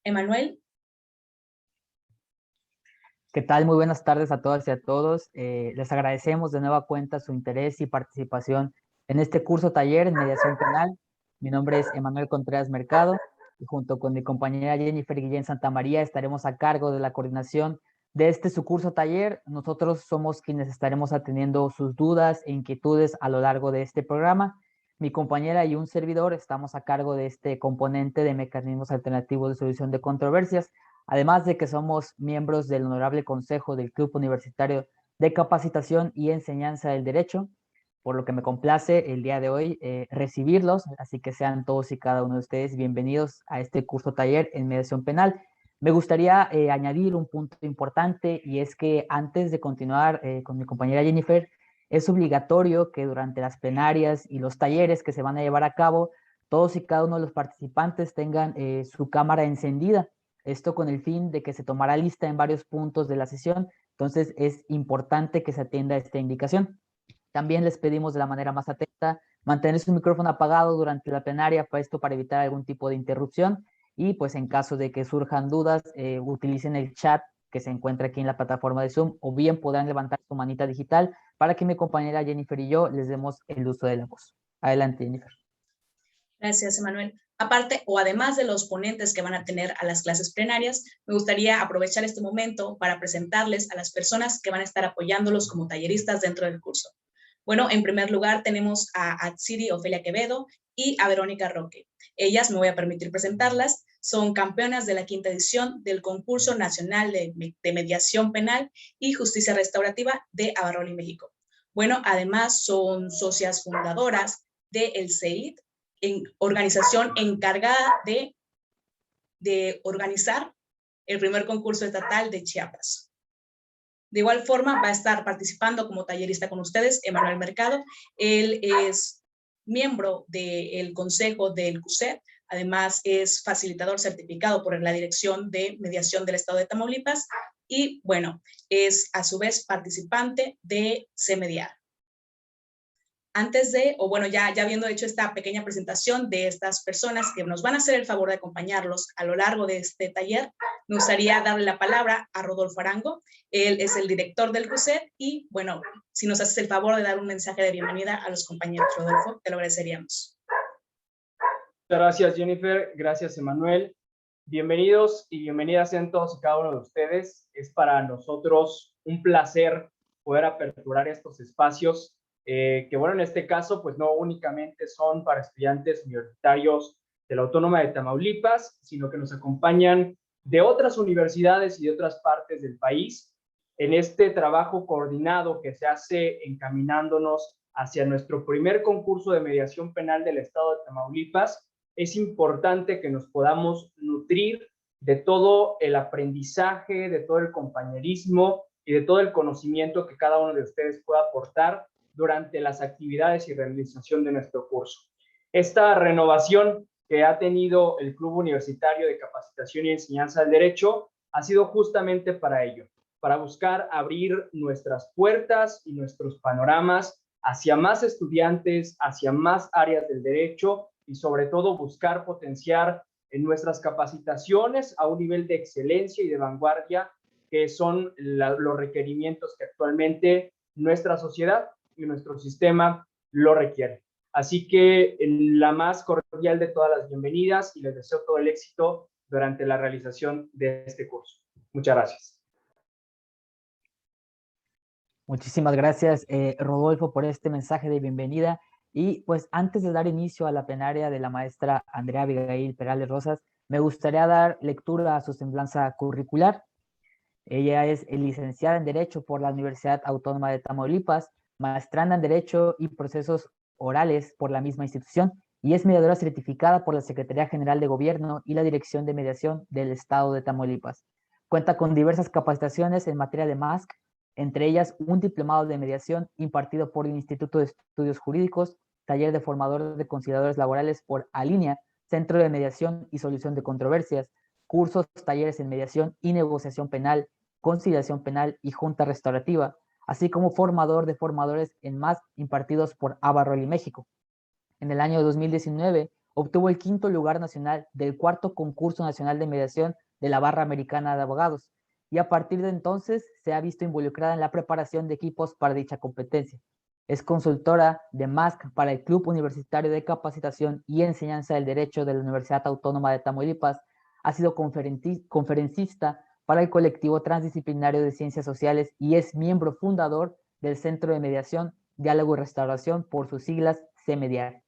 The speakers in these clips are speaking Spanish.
Emanuel. ¿Qué tal? Muy buenas tardes a todas y a todos. Les agradecemos de nueva cuenta su interés y participación en este curso taller en mediación penal. Mi nombre es Emanuel Contreras Mercado y junto con mi compañera Jennifer Guillén Santamaría estaremos a cargo de la coordinación de su curso taller. Nosotros somos quienes estaremos atendiendo sus dudas e inquietudes a lo largo de este programa. Mi compañera y un servidor estamos a cargo de este componente de mecanismos alternativos de solución de controversias, además de que somos miembros del Honorable Consejo del Club Universitario de Capacitación y Enseñanza del Derecho, por lo que me complace el día de hoy recibirlos, así que sean todos y cada uno de ustedes bienvenidos a este curso taller en mediación penal. Me gustaría añadir un punto importante, y es que antes de continuar con mi compañera Jennifer, es obligatorio que durante las plenarias y los talleres que se van a llevar a cabo, todos y cada uno de los participantes tengan su cámara encendida. Esto con el fin de que se tomará lista en varios puntos de la sesión, entonces es importante que se atienda esta indicación. También les pedimos de la manera más atenta mantener su micrófono apagado durante la plenaria, para evitar algún tipo de interrupción, y pues en caso de que surjan dudas, utilicen el chat que se encuentra aquí en la plataforma de Zoom, o bien podrán levantar su manita digital para que mi compañera Jennifer y yo les demos el uso de la voz. Adelante, Jennifer. Gracias, Emanuel. Aparte o además de los ponentes que van a tener a las clases plenarias, me gustaría aprovechar este momento para presentarles a las personas que van a estar apoyándolos como talleristas dentro del curso. Bueno, en primer lugar tenemos a Atsiri Ofelia Quevedo y a Verónica Roque. Ellas, me voy a permitir presentarlas, son campeonas de la 5ª edición del Concurso Nacional de Mediación Penal y Justicia Restaurativa de Abarroli, México. Bueno, además son socias fundadoras de El CEID, organización encargada de organizar el primer concurso estatal de Chiapas. De igual forma, va a estar participando como tallerista con ustedes Emanuel Mercado. Él es miembro del consejo del CUSET, además es facilitador certificado por la Dirección de Mediación del Estado de Tamaulipas y, bueno, es a su vez participante de CEMEDIAR. Antes de, o bueno, ya habiendo hecho esta pequeña presentación de estas personas que nos van a hacer el favor de acompañarlos a lo largo de este taller, me gustaría darle la palabra a Rodolfo Arango. Él es el director del CUSET y, bueno, si nos haces el favor de dar un mensaje de bienvenida a los compañeros, Rodolfo, te lo agradeceríamos. Muchas gracias, Jennifer. Gracias, Emanuel. Bienvenidos y bienvenidas sean todos y cada uno de ustedes. Es para nosotros un placer poder aperturar estos espacios que, bueno, en este caso, pues no únicamente son para estudiantes universitarios de la Autónoma de Tamaulipas, sino que nos acompañan de otras universidades y de otras partes del país en este trabajo coordinado que se hace encaminándonos hacia nuestro primer concurso de mediación penal del estado de Tamaulipas. Es importante que nos podamos nutrir de todo el aprendizaje, de todo el compañerismo y de todo el conocimiento que cada uno de ustedes pueda aportar durante las actividades y realización de nuestro curso. Esta renovación que ha tenido el Club Universitario de Capacitación y Enseñanza del Derecho ha sido justamente para ello, para buscar abrir nuestras puertas y nuestros panoramas hacia más estudiantes, hacia más áreas del derecho y sobre todo buscar potenciar en nuestras capacitaciones a un nivel de excelencia y de vanguardia que son los requerimientos que actualmente nuestra sociedad y nuestro sistema lo requiere. Así que la más cordial de todas las bienvenidas y les deseo todo el éxito durante la realización de este curso. Muchas gracias. Muchísimas gracias, Rodolfo, por este mensaje de bienvenida. Y pues antes de dar inicio a la plenaria de la maestra Andrea Abigail Perales Rosas, me gustaría dar lectura a su semblanza curricular. Ella es licenciada en Derecho por la Universidad Autónoma de Tamaulipas, maestranda en Derecho y Procesos Orales por la misma institución, y es mediadora certificada por la Secretaría General de Gobierno y la Dirección de Mediación del Estado de Tamaulipas. Cuenta con diversas capacitaciones en materia de MASC, entre ellas un diplomado de mediación impartido por el Instituto de Estudios Jurídicos, taller de formador de conciliadores laborales por Alinea, Centro de Mediación y Solución de Controversias, cursos, talleres en mediación y negociación penal, conciliación penal y junta restaurativa, así como formador de formadores en MASC impartidos por Abarroli México. en el año 2019 obtuvo el 5º lugar nacional del 4º concurso nacional de mediación de la Barra Americana de Abogados, y a partir de entonces se ha visto involucrada en la preparación de equipos para dicha competencia. Es consultora de MASC para el Club Universitario de Capacitación y Enseñanza del Derecho de la Universidad Autónoma de Tamaulipas. Ha sido conferencista para el colectivo transdisciplinario de Ciencias Sociales y es miembro fundador del Centro de Mediación, Diálogo y Restauración, por sus siglas CEMEDIAR.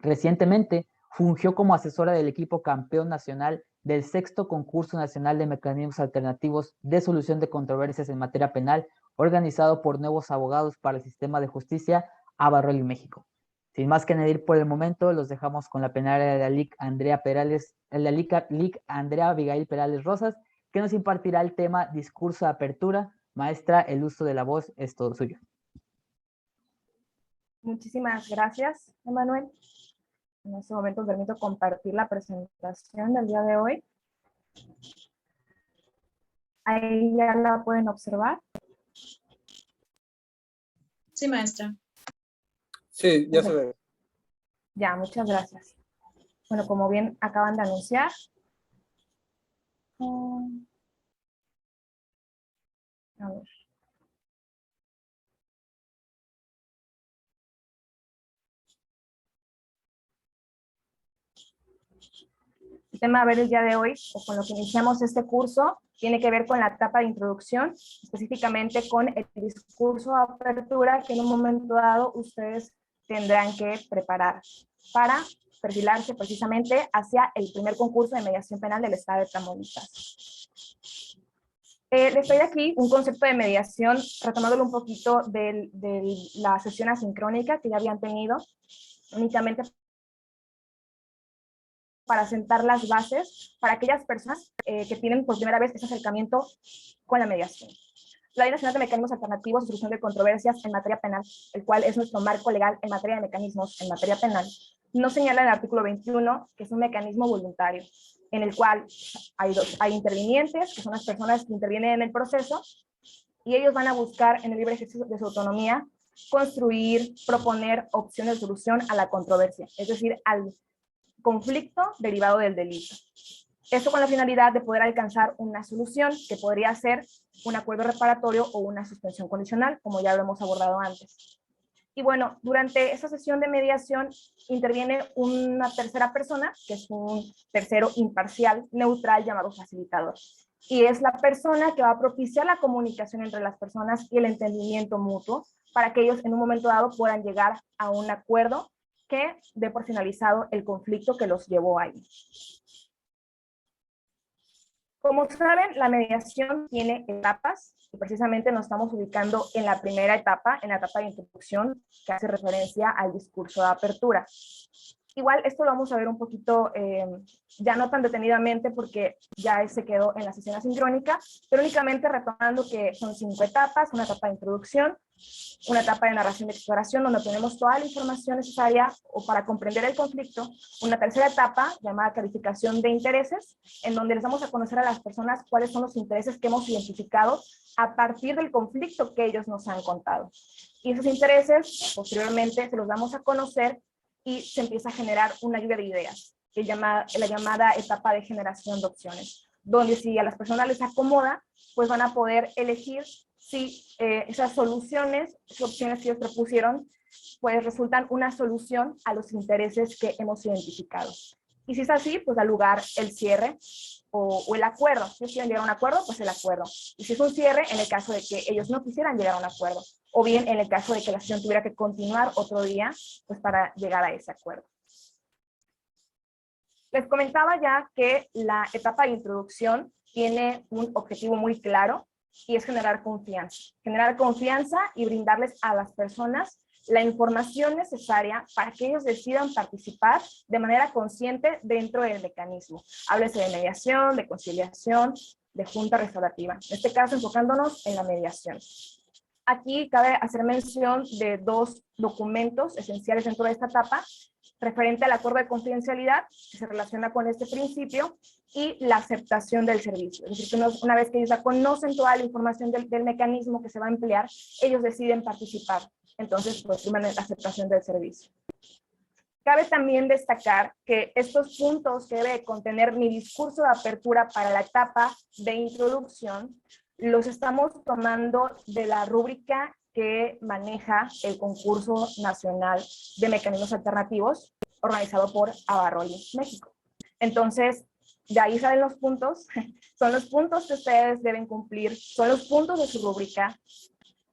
Recientemente fungió como asesora del equipo campeón nacional del 6º Concurso Nacional de Mecanismos Alternativos de Solución de Controversias en Materia Penal, organizado por Nuevos Abogados para el Sistema de Justicia, Abarroli, México. Sin más que añadir por el momento, los dejamos con la plenaria de la LIC Andrea Abigail Perales Rosas, que nos impartirá el tema Discurso de Apertura. Maestra, el uso de la voz es todo suyo. Muchísimas gracias, Emanuel. En este momento permito compartir la presentación del día de hoy. Ahí ya la pueden observar. Sí, maestra. Sí, ya se ve. Ya, muchas gracias. Bueno, como bien acaban de anunciar, a ver. El tema a ver el día de hoy, o con lo que iniciamos este curso, tiene que ver con la etapa de introducción, específicamente con el discurso de apertura que en un momento dado ustedes tendrán que preparar para perfilarse precisamente hacia el primer concurso de mediación penal del estado de Tamaulipas. Les traigo aquí un concepto de mediación, retomándolo un poquito de la sesión asincrónica que ya habían tenido, únicamente para sentar las bases para aquellas personas que tienen por primera vez ese acercamiento con la mediación. La Ley Nacional de Mecanismos Alternativos de Solución de Controversias en Materia Penal, el cual es nuestro marco legal en materia de mecanismos en materia penal, nos señala en el artículo 21 que es un mecanismo voluntario, en el cual hay intervinientes, que son las personas que intervienen en el proceso, y ellos van a buscar en el libre ejercicio de su autonomía construir, proponer opciones de solución a la controversia, es decir, al conflicto derivado del delito. Esto con la finalidad de poder alcanzar una solución que podría ser un acuerdo reparatorio o una suspensión condicional, como ya lo hemos abordado antes. Y bueno, durante esta sesión de mediación interviene una tercera persona, que es un tercero imparcial, neutral, llamado facilitador. Y es la persona que va a propiciar la comunicación entre las personas y el entendimiento mutuo para que ellos en un momento dado puedan llegar a un acuerdo que dé por finalizado el conflicto que los llevó ahí. Como saben, la mediación tiene etapas y precisamente nos estamos ubicando en la primera etapa, en la etapa de introducción, que hace referencia al discurso de apertura. Igual esto lo vamos a ver un poquito, ya no tan detenidamente porque ya se quedó en la sesión asincrónica, pero únicamente retomando que son 5 etapas, una etapa de introducción, una etapa de narración y exploración donde tenemos toda la información necesaria o para comprender el conflicto, una tercera etapa llamada clarificación de intereses, en donde les vamos a conocer a las personas cuáles son los intereses que hemos identificado a partir del conflicto que ellos nos han contado. Y esos intereses posteriormente se los damos a conocer y se empieza a generar una lluvia de ideas, que la llamada etapa de generación de opciones, donde si a las personas les acomoda, pues van a poder elegir si esas soluciones, esas opciones que ellos propusieron, pues resultan una solución a los intereses que hemos identificado. Y si es así, pues da lugar el cierre o el acuerdo. Si ellos quieren llegar a un acuerdo, pues el acuerdo. Y si es un cierre, en el caso de que ellos no quisieran llegar a un acuerdo, o bien en el caso de que la sesión tuviera que continuar otro día, pues para llegar a ese acuerdo. Les comentaba ya que la etapa de introducción tiene un objetivo muy claro y es generar confianza y brindarles a las personas la información necesaria para que ellos decidan participar de manera consciente dentro del mecanismo. Háblese de mediación, de conciliación, de junta restaurativa. En este caso, enfocándonos en la mediación. Aquí cabe hacer mención de 2 documentos esenciales dentro de esta etapa, referente al acuerdo de confidencialidad, que se relaciona con este principio, y la aceptación del servicio. Es decir, que una vez que ellos ya conocen toda la información del mecanismo que se va a emplear, ellos deciden participar. Entonces, pues, priman la aceptación del servicio. Cabe también destacar que estos puntos que debe contener mi discurso de apertura para la etapa de introducción los estamos tomando de la rúbrica que maneja el Concurso Nacional de Mecanismos Alternativos, organizado por Avarroli, México. Entonces, de ahí salen los puntos, son los puntos que ustedes deben cumplir, son los puntos de su rúbrica,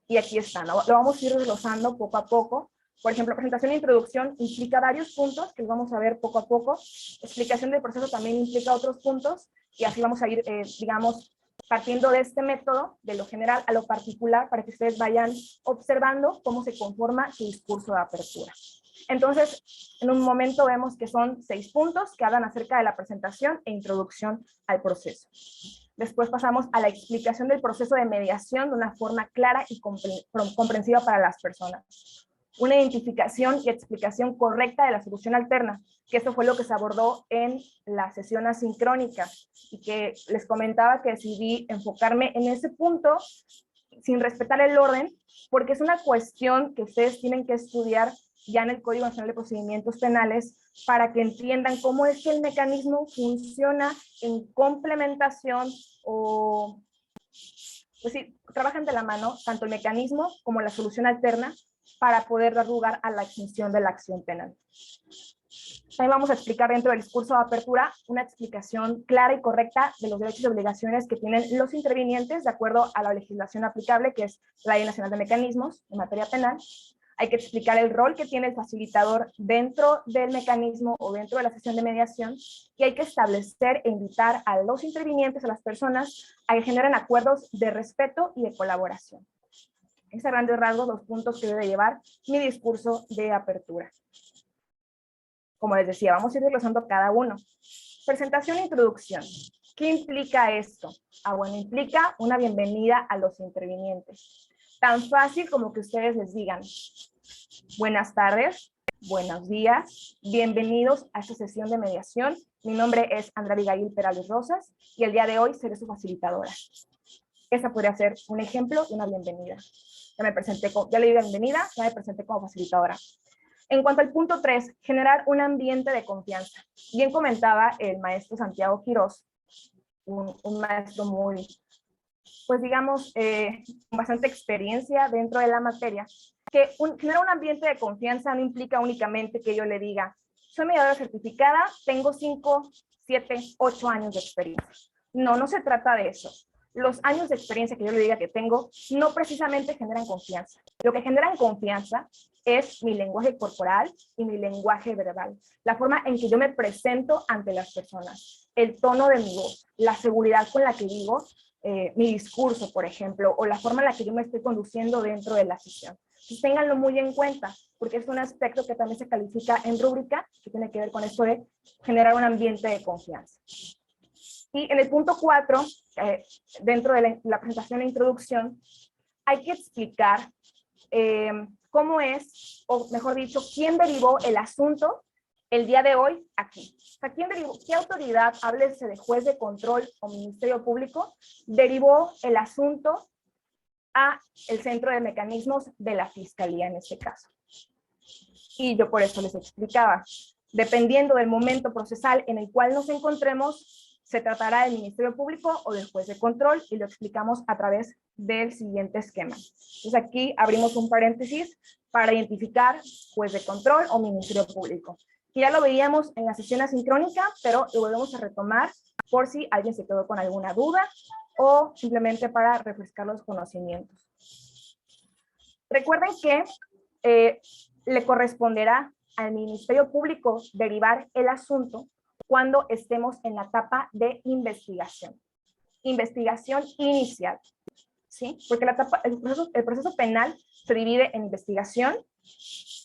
y aquí están, lo vamos a ir desglosando poco a poco. Por ejemplo, presentación e introducción implica varios puntos que los vamos a ver poco a poco. Explicación del proceso también implica otros puntos, y así vamos a ir, digamos, partiendo de este método, de lo general a lo particular, para que ustedes vayan observando cómo se conforma su discurso de apertura. Entonces, en un momento vemos que son 6 puntos que hablan acerca de la presentación e introducción al proceso. Después pasamos a la explicación del proceso de mediación de una forma clara y comprensiva para las personas. Una identificación y explicación correcta de la solución alterna, que eso fue lo que se abordó en la sesión asincrónica, y que les comentaba que decidí enfocarme en ese punto sin respetar el orden, porque es una cuestión que ustedes tienen que estudiar ya en el Código Nacional de Procedimientos Penales, para que entiendan cómo es que el mecanismo funciona en complementación, o pues sí, trabajan de la mano tanto el mecanismo como la solución alterna para poder dar lugar a la extinción de la acción penal. También vamos a explicar dentro del discurso de apertura una explicación clara y correcta de los derechos y obligaciones que tienen los intervinientes de acuerdo a la legislación aplicable, que es la Ley Nacional de Mecanismos en materia penal. Hay que explicar el rol que tiene el facilitador dentro del mecanismo o dentro de la sesión de mediación, y hay que establecer e invitar a los intervinientes, a las personas, a que generen acuerdos de respeto y de colaboración. Estos a grandes rasgos los puntos que debe llevar mi discurso de apertura. Como les decía, vamos a ir desglosando cada uno. Presentación e introducción. ¿Qué implica esto? Bueno, implica una bienvenida a los intervinientes. Tan fácil como que ustedes les digan: buenas tardes, buenos días, bienvenidos a esta sesión de mediación. Mi nombre es Andrea Abigail Perales Rosas y el día de hoy seré su facilitadora. Esa podría ser un ejemplo de una bienvenida. Ya le di la bienvenida, ya me presenté como facilitadora. En cuanto al punto 3, generar un ambiente de confianza. Bien comentaba el maestro Santiago Quirós, un maestro muy, pues digamos, con bastante experiencia dentro de la materia, que generar un ambiente de confianza no implica únicamente que yo le diga: soy mediadora certificada, tengo 5, 7, 8 años de experiencia. No, no se trata de eso. Los años de experiencia que yo le diga que tengo no precisamente generan confianza. Lo que generan confianza es mi lenguaje corporal y mi lenguaje verbal. La forma en que yo me presento ante las personas, el tono de mi voz, la seguridad con la que digo mi discurso, por ejemplo, o la forma en la que yo me estoy conduciendo dentro de la sesión. Entonces, ténganlo muy en cuenta, porque es un aspecto que también se califica en rúbrica, que tiene que ver con esto de generar un ambiente de confianza. Y en el punto 4, dentro de la presentación e introducción, hay que explicar cómo es, o mejor dicho, quién derivó el asunto el día de hoy aquí. O sea, ¿quién derivó? ¿Qué autoridad, háblese de juez de control o Ministerio Público, derivó el asunto a el Centro de Mecanismos de la Fiscalía en este caso? Y yo por eso les explicaba, dependiendo del momento procesal en el cual nos encontremos, se tratará del Ministerio Público o del juez de control, y lo explicamos a través del siguiente esquema. Entonces aquí abrimos un paréntesis para identificar juez de control o Ministerio Público. Y ya lo veíamos en la sesión asincrónica, pero lo volvemos a retomar por si alguien se quedó con alguna duda o simplemente para refrescar los conocimientos. Recuerden que le corresponderá al Ministerio Público derivar el asunto cuando estemos en la etapa de investigación. Investigación inicial, ¿sí? Porque el proceso penal se divide en investigación,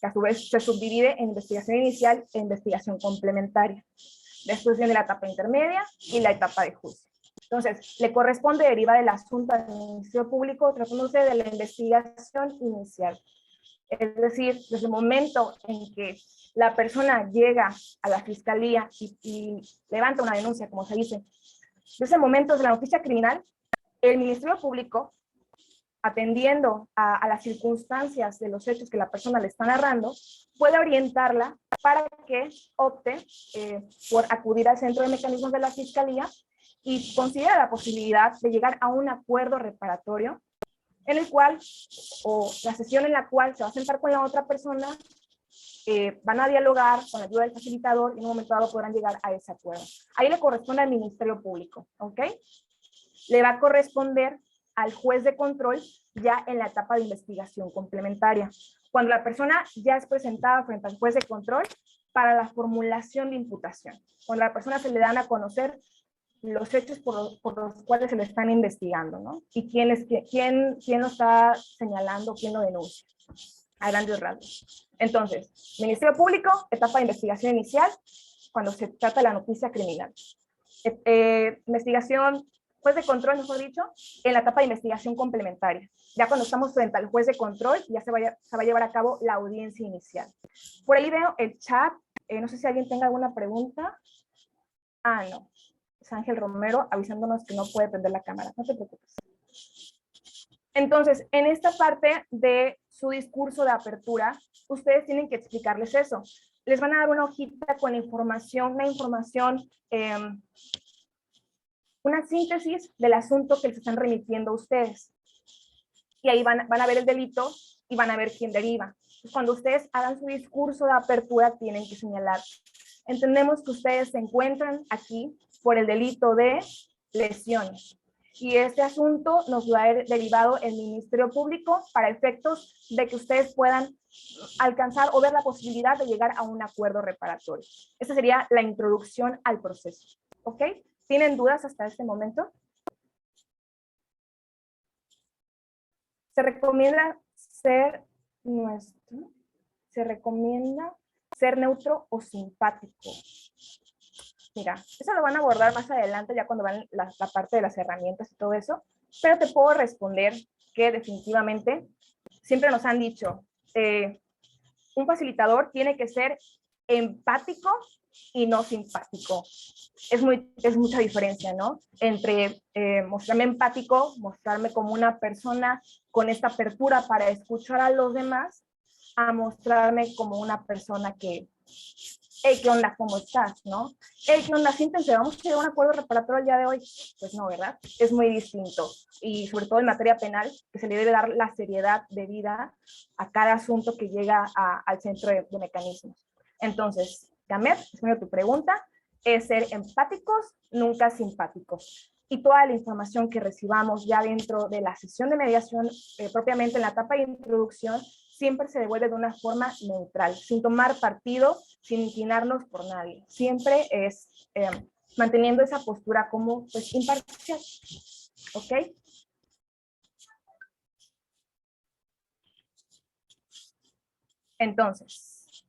que a su vez se subdivide en investigación inicial e investigación complementaria. Después viene la etapa intermedia y la etapa de juicio. Entonces, le corresponde derivar el asunto al Ministerio Público tratándose de la investigación inicial. Es decir, desde el momento en que la persona llega a la fiscalía y levanta una denuncia, como se dice, desde el momento de la noticia criminal, el Ministerio Público atendiendo a las circunstancias de los hechos que la persona le está narrando, puede orientarla para que opte por acudir al Centro de Mecanismos de la Fiscalía y considera la posibilidad de llegar a un acuerdo reparatorio en el cual, o la sesión en la cual se va a sentar con la otra persona, van a dialogar con la ayuda del facilitador y en un momento dado podrán llegar a ese acuerdo. Ahí le corresponde al Ministerio Público, ¿ok? Le va a corresponder al juez de control ya en la etapa de investigación complementaria. Cuando la persona ya es presentada frente al juez de control para la formulación de imputación. Cuando a la persona se le dan a conocer los hechos por los cuales se le están investigando, ¿no? Y quién lo está señalando, quién lo denuncia, a grandes rasgos. Entonces, Ministerio Público, etapa de investigación inicial, cuando se trata de la noticia criminal. Investigación, juez de control, mejor dicho, en la etapa de investigación complementaria. Ya cuando estamos frente al juez de control, ya se va a llevar a cabo la audiencia inicial. Por ahí veo el chat, no sé si alguien tenga alguna pregunta. Ah, no. Es Ángel Romero avisándonos que no puede prender la cámara. No te preocupes. Entonces, en esta parte de su discurso de apertura, ustedes tienen que explicarles eso. Les van a dar una hojita con información, una síntesis del asunto que les están remitiendo a ustedes. Y ahí van a ver el delito y van a ver quién deriva. Entonces, cuando ustedes hagan su discurso de apertura, tienen que señalar. Entendemos que ustedes se encuentran aquí por el delito de lesiones. Y este asunto nos lo ha derivado el Ministerio Público para efectos de que ustedes puedan alcanzar o ver la posibilidad de llegar a un acuerdo reparatorio. Esa sería la introducción al proceso. ¿Ok? ¿Tienen dudas hasta este momento? Se recomienda ser neutro o simpático. Mira, eso lo van a abordar más adelante, ya cuando van la parte de las herramientas y todo eso, pero te puedo responder que definitivamente siempre nos han dicho, un facilitador tiene que ser empático y no simpático. Es mucha diferencia, ¿no? Entre mostrarme empático, mostrarme como una persona con esta apertura para escuchar a los demás, a mostrarme como una persona que, hey, ¿qué onda? ¿Cómo estás? ¿No? Hey, ¿qué onda? Siéntense, ¿vamos a llegar a un acuerdo reparatorio el día de hoy? Pues no, ¿verdad? Es muy distinto. Y sobre todo en materia penal, que se le debe dar la seriedad debida a cada asunto que llega al centro de mecanismos. Entonces, Gamer, respondiendo a tu pregunta, es ser empáticos, nunca simpáticos. Y toda la información que recibamos ya dentro de la sesión de mediación, propiamente en la etapa de introducción, siempre se devuelve de una forma neutral, sin tomar partido, sin inclinarnos por nadie. Siempre es manteniendo esa postura como pues, imparcial. ¿Ok? Entonces,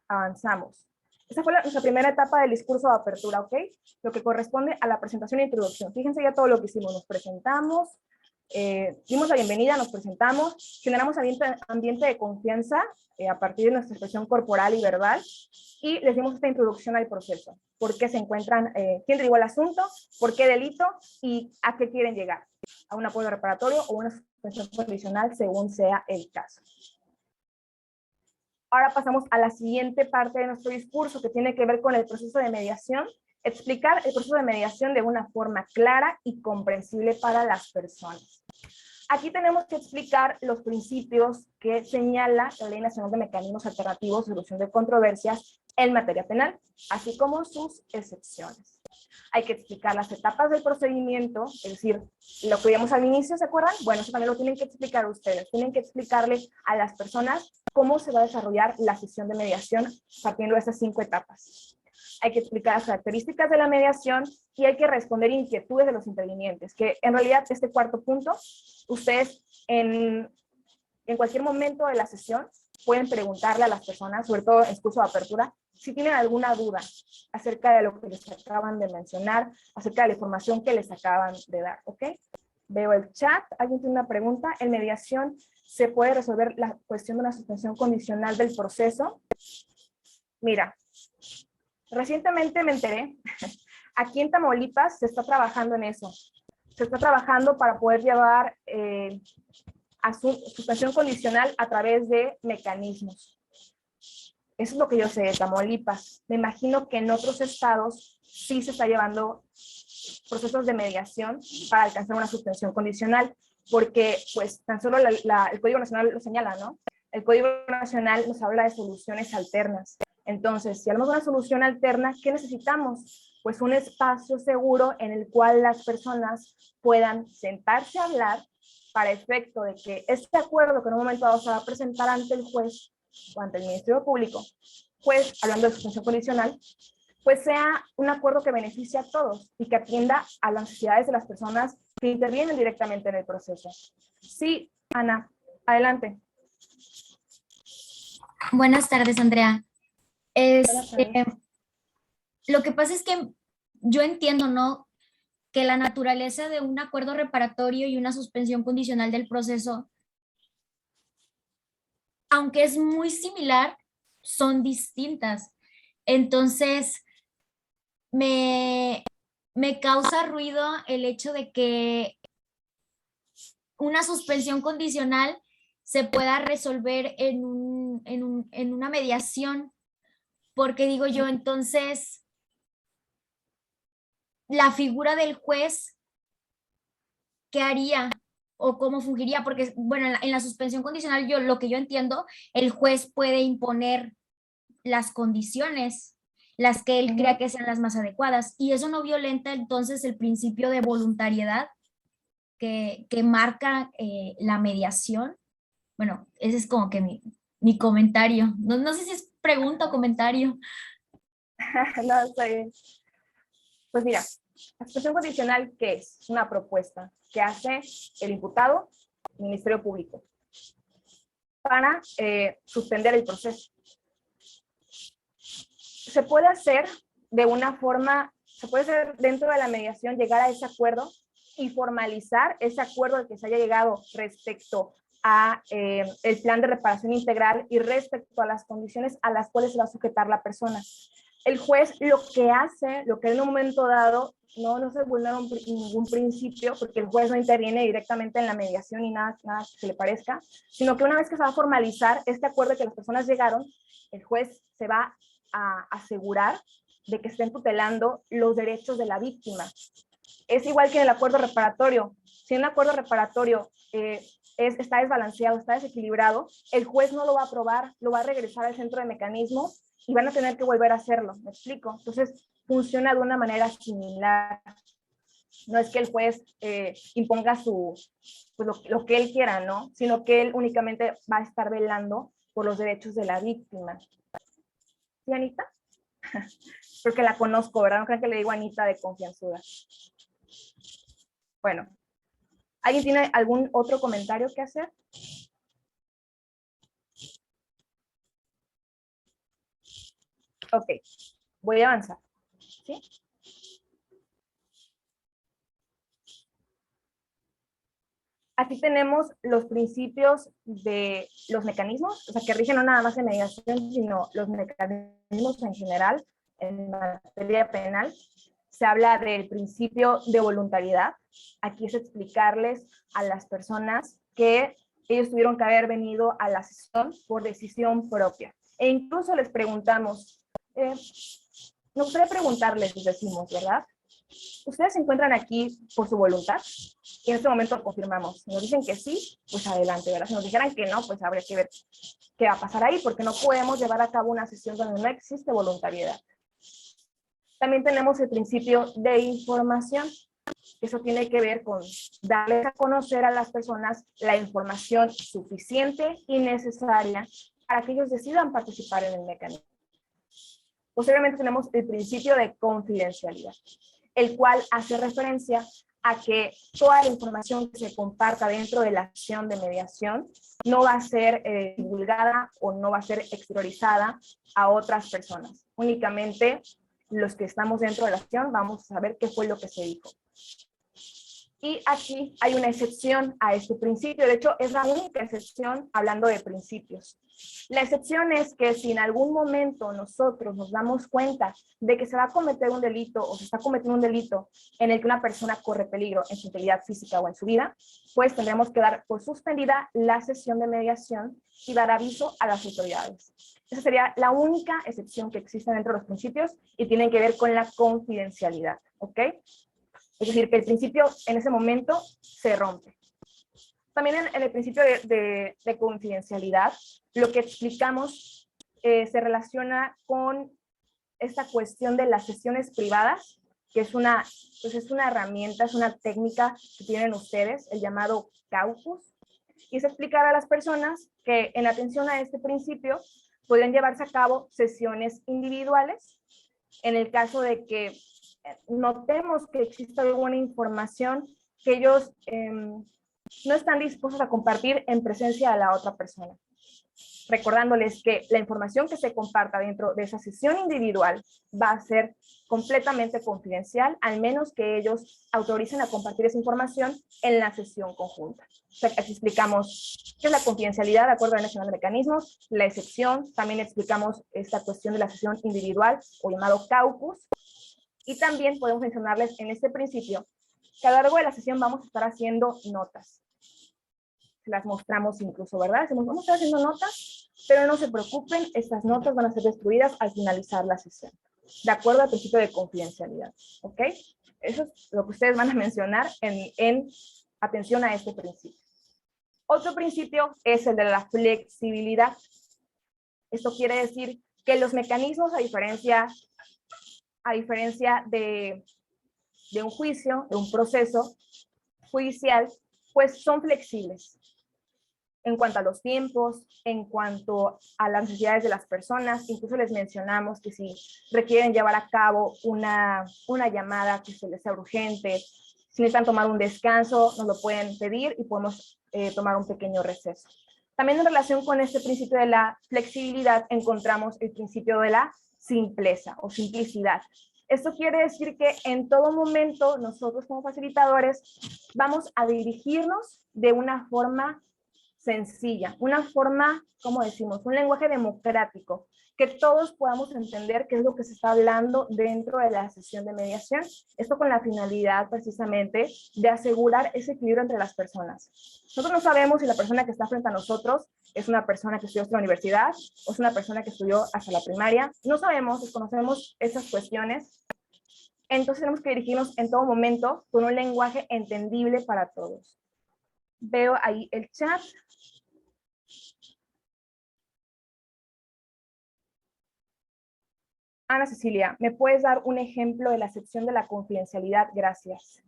avanzamos. Esa fue nuestra primera etapa del discurso de apertura, ¿ok? Lo que corresponde a la presentación e introducción. Fíjense ya todo lo que hicimos. Nos presentamos, dimos la bienvenida, nos presentamos, generamos ambiente de confianza a partir de nuestra expresión corporal y verbal, y les dimos esta introducción al proceso. ¿Por qué se encuentran? ¿Quién derivó el asunto? ¿Por qué delito? ¿Y a qué quieren llegar? ¿A un apoyo reparatorio o una suspensión condicional según sea el caso? Ahora pasamos a la siguiente parte de nuestro discurso que tiene que ver con el proceso de mediación. Explicar el proceso de mediación de una forma clara y comprensible para las personas. Aquí tenemos que explicar los principios que señala la Ley Nacional de Mecanismos Alternativos de Solución de Controversias en materia penal, así como sus excepciones. Hay que explicar las etapas del procedimiento, es decir, lo que vimos al inicio, ¿se acuerdan? Bueno, eso también lo tienen que explicar ustedes. Tienen que explicarle a las personas cómo se va a desarrollar la sesión de mediación partiendo de estas 5 etapas. Hay que explicar las características de la mediación y hay que responder inquietudes de los intervinientes, que en realidad este cuarto punto, ustedes en cualquier momento de la sesión pueden preguntarle a las personas, sobre todo en curso de apertura, si tienen alguna duda acerca de lo que les acaban de mencionar, acerca de la información que les acaban de dar, ¿ok? Veo el chat, ¿alguien tiene una pregunta? ¿En mediación se puede resolver la cuestión de una suspensión condicional del proceso? Mira, recientemente me enteré, aquí en Tamaulipas se está trabajando en eso. Se está trabajando para poder llevar a su suspensión condicional a través de mecanismos. Eso es lo que yo sé de Tamaulipas. Me imagino que en otros estados sí se está llevando procesos de mediación para alcanzar una suspensión condicional, porque pues tan solo el Código Nacional lo señala, ¿no? El Código Nacional nos habla de soluciones alternas. Entonces, si hablamos de una solución alterna, ¿qué necesitamos? Pues un espacio seguro en el cual las personas puedan sentarse a hablar para efecto de que este acuerdo que en un momento dado se va a presentar ante el juez o ante el Ministerio Público, pues, hablando de suspensión condicional, pues sea un acuerdo que beneficie a todos y que atienda a las necesidades de las personas que intervienen directamente en el proceso. Sí, Ana, adelante. Buenas tardes, Andrea. Buenas tardes. Lo que pasa es que yo entiendo, ¿no?, que la naturaleza de un acuerdo reparatorio y una suspensión condicional del proceso, aunque es muy similar, son distintas. Entonces, me causa ruido el hecho de que una suspensión condicional se pueda resolver en una mediación, porque digo yo, entonces, la figura del juez, ¿qué haría? ¿O cómo fungiría? Porque, bueno, en la suspensión condicional, lo que yo entiendo, el juez puede imponer las condiciones, las que él crea que sean las más adecuadas, y eso no violenta entonces el principio de voluntariedad que marca la mediación. Bueno, ese es como que mi comentario. No sé si es pregunta o comentario. No, está bien. Pues mira, la suspensión condicional, ¿qué es? Una propuesta que hace el imputado, el Ministerio Público, para suspender el proceso. Se puede hacer de una forma, se puede hacer dentro de la mediación, llegar a ese acuerdo y formalizar ese acuerdo al que se haya llegado respecto a el plan de reparación integral y respecto a las condiciones a las cuales se va a sujetar la persona. El juez lo que hace, lo que en un momento dado, no se vulnera ningún principio, porque el juez no interviene directamente en la mediación y nada que le parezca, sino que una vez que se va a formalizar este acuerdo que las personas llegaron, el juez se va a asegurar de que estén tutelando los derechos de la víctima. Es igual que en el acuerdo reparatorio. Si un acuerdo reparatorio está desbalanceado, está desequilibrado, el juez no lo va a aprobar, lo va a regresar al centro de mecanismo y van a tener que volver a hacerlo, ¿me explico? Entonces, funciona de una manera similar. No es que el juez imponga pues lo que él quiera, ¿no? Sino que él únicamente va a estar velando por los derechos de la víctima. ¿Sí, Anita? Porque la conozco, ¿verdad? No crean que le digo Anita de confianzuda. Bueno, ¿alguien tiene algún otro comentario que hacer? Ok, voy a avanzar. ¿Sí? Aquí tenemos los principios de los mecanismos, o sea, que rigen no nada más en mediación, sino los mecanismos en general en materia penal. Se habla del principio de voluntariedad. Aquí es explicarles a las personas que ellos tuvieron que haber venido a la sesión por decisión propia. E incluso les preguntamos, nos gustaría preguntarles, les decimos, ¿verdad? ¿Ustedes se encuentran aquí por su voluntad? Y en este momento confirmamos. Si nos dicen que sí, pues adelante, ¿verdad? Si nos dijeran que no, pues habría que ver qué va a pasar ahí, porque no podemos llevar a cabo una sesión donde no existe voluntariedad. También tenemos el principio de información. Eso tiene que ver con darles a conocer a las personas la información suficiente y necesaria para que ellos decidan participar en el mecanismo. Posteriormente tenemos el principio de confidencialidad, el cual hace referencia a que toda la información que se comparta dentro de la acción de mediación no va a ser divulgada o no va a ser exteriorizada a otras personas. Únicamente los que estamos dentro de la acción vamos a saber qué fue lo que se dijo. Y aquí hay una excepción a este principio. De hecho, es la única excepción hablando de principios. La excepción es que si en algún momento nosotros nos damos cuenta de que se va a cometer un delito o se está cometiendo un delito en el que una persona corre peligro en su integridad física o en su vida, pues tendremos que dar por suspendida la sesión de mediación y dar aviso a las autoridades. Esa sería la única excepción que existe dentro de los principios y tienen que ver con la confidencialidad, ¿ok? Es decir, que el principio en ese momento se rompe. También en el principio de confidencialidad, lo que explicamos se relaciona con esta cuestión de las sesiones privadas, que es una herramienta, es una técnica que tienen ustedes, el llamado caucus, y es explicar a las personas que en atención a este principio pueden llevarse a cabo sesiones individuales en el caso de que notemos que existe alguna información que ellos no están dispuestos a compartir en presencia de la otra persona. Recordándoles que la información que se comparta dentro de esa sesión individual va a ser completamente confidencial, al menos que ellos autoricen a compartir esa información en la sesión conjunta. O sea, aquí explicamos qué es la confidencialidad de acuerdo a la Nacional de Mecanismos, la excepción, también explicamos esta cuestión de la sesión individual o llamado caucus, y también podemos mencionarles en este principio que a lo largo de la sesión vamos a estar haciendo notas. Se las mostramos incluso, ¿verdad? Decimos, vamos a estar haciendo notas, pero no se preocupen, estas notas van a ser destruidas al finalizar la sesión, de acuerdo al principio de confidencialidad, ¿ok? Eso es lo que ustedes van a mencionar en atención a este principio. Otro principio es el de la flexibilidad. Esto quiere decir que los mecanismos, a diferencia de un juicio, de un proceso judicial, pues son flexibles en cuanto a los tiempos, en cuanto a las necesidades de las personas. Incluso les mencionamos que si requieren llevar a cabo una llamada que se les sea urgente, si necesitan tomar un descanso, nos lo pueden pedir y podemos tomar un pequeño receso. También en relación con este principio de la flexibilidad encontramos el principio de la simpleza o simplicidad. Esto quiere decir que en todo momento nosotros como facilitadores vamos a dirigirnos de una forma sencilla, una forma, como decimos, un lenguaje democrático, que todos podamos entender qué es lo que se está hablando dentro de la sesión de mediación. Esto con la finalidad precisamente de asegurar ese equilibrio entre las personas. Nosotros no sabemos si la persona que está frente a nosotros es una persona que estudió hasta la universidad o es una persona que estudió hasta la primaria. No sabemos, desconocemos esas cuestiones. Entonces tenemos que dirigirnos en todo momento con un lenguaje entendible para todos. Veo ahí el chat. Ana Cecilia, ¿me puedes dar un ejemplo de la excepción de la confidencialidad? Gracias.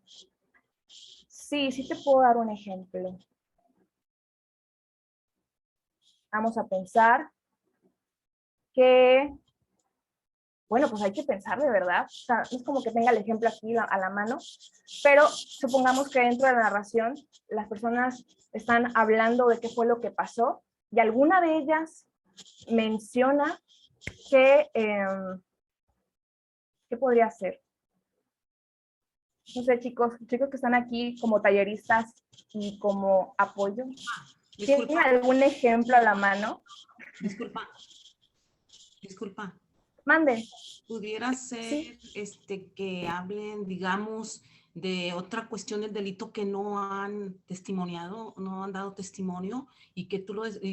Sí, sí te puedo dar un ejemplo. Vamos a pensar que, bueno, pues hay que pensar de verdad. O sea, no es como que tenga el ejemplo aquí a la mano, pero supongamos que dentro de la narración las personas están hablando de qué fue lo que pasó y alguna de ellas menciona que, ¿qué podría ser? No sé, chicos que están aquí como talleristas y como apoyo. ¿Tienen algún ejemplo a la mano? Disculpa. Mande. Pudiera ser ¿Sí? Que hablen, digamos, de otra cuestión del delito que no han testimoniado, no han dado testimonio y que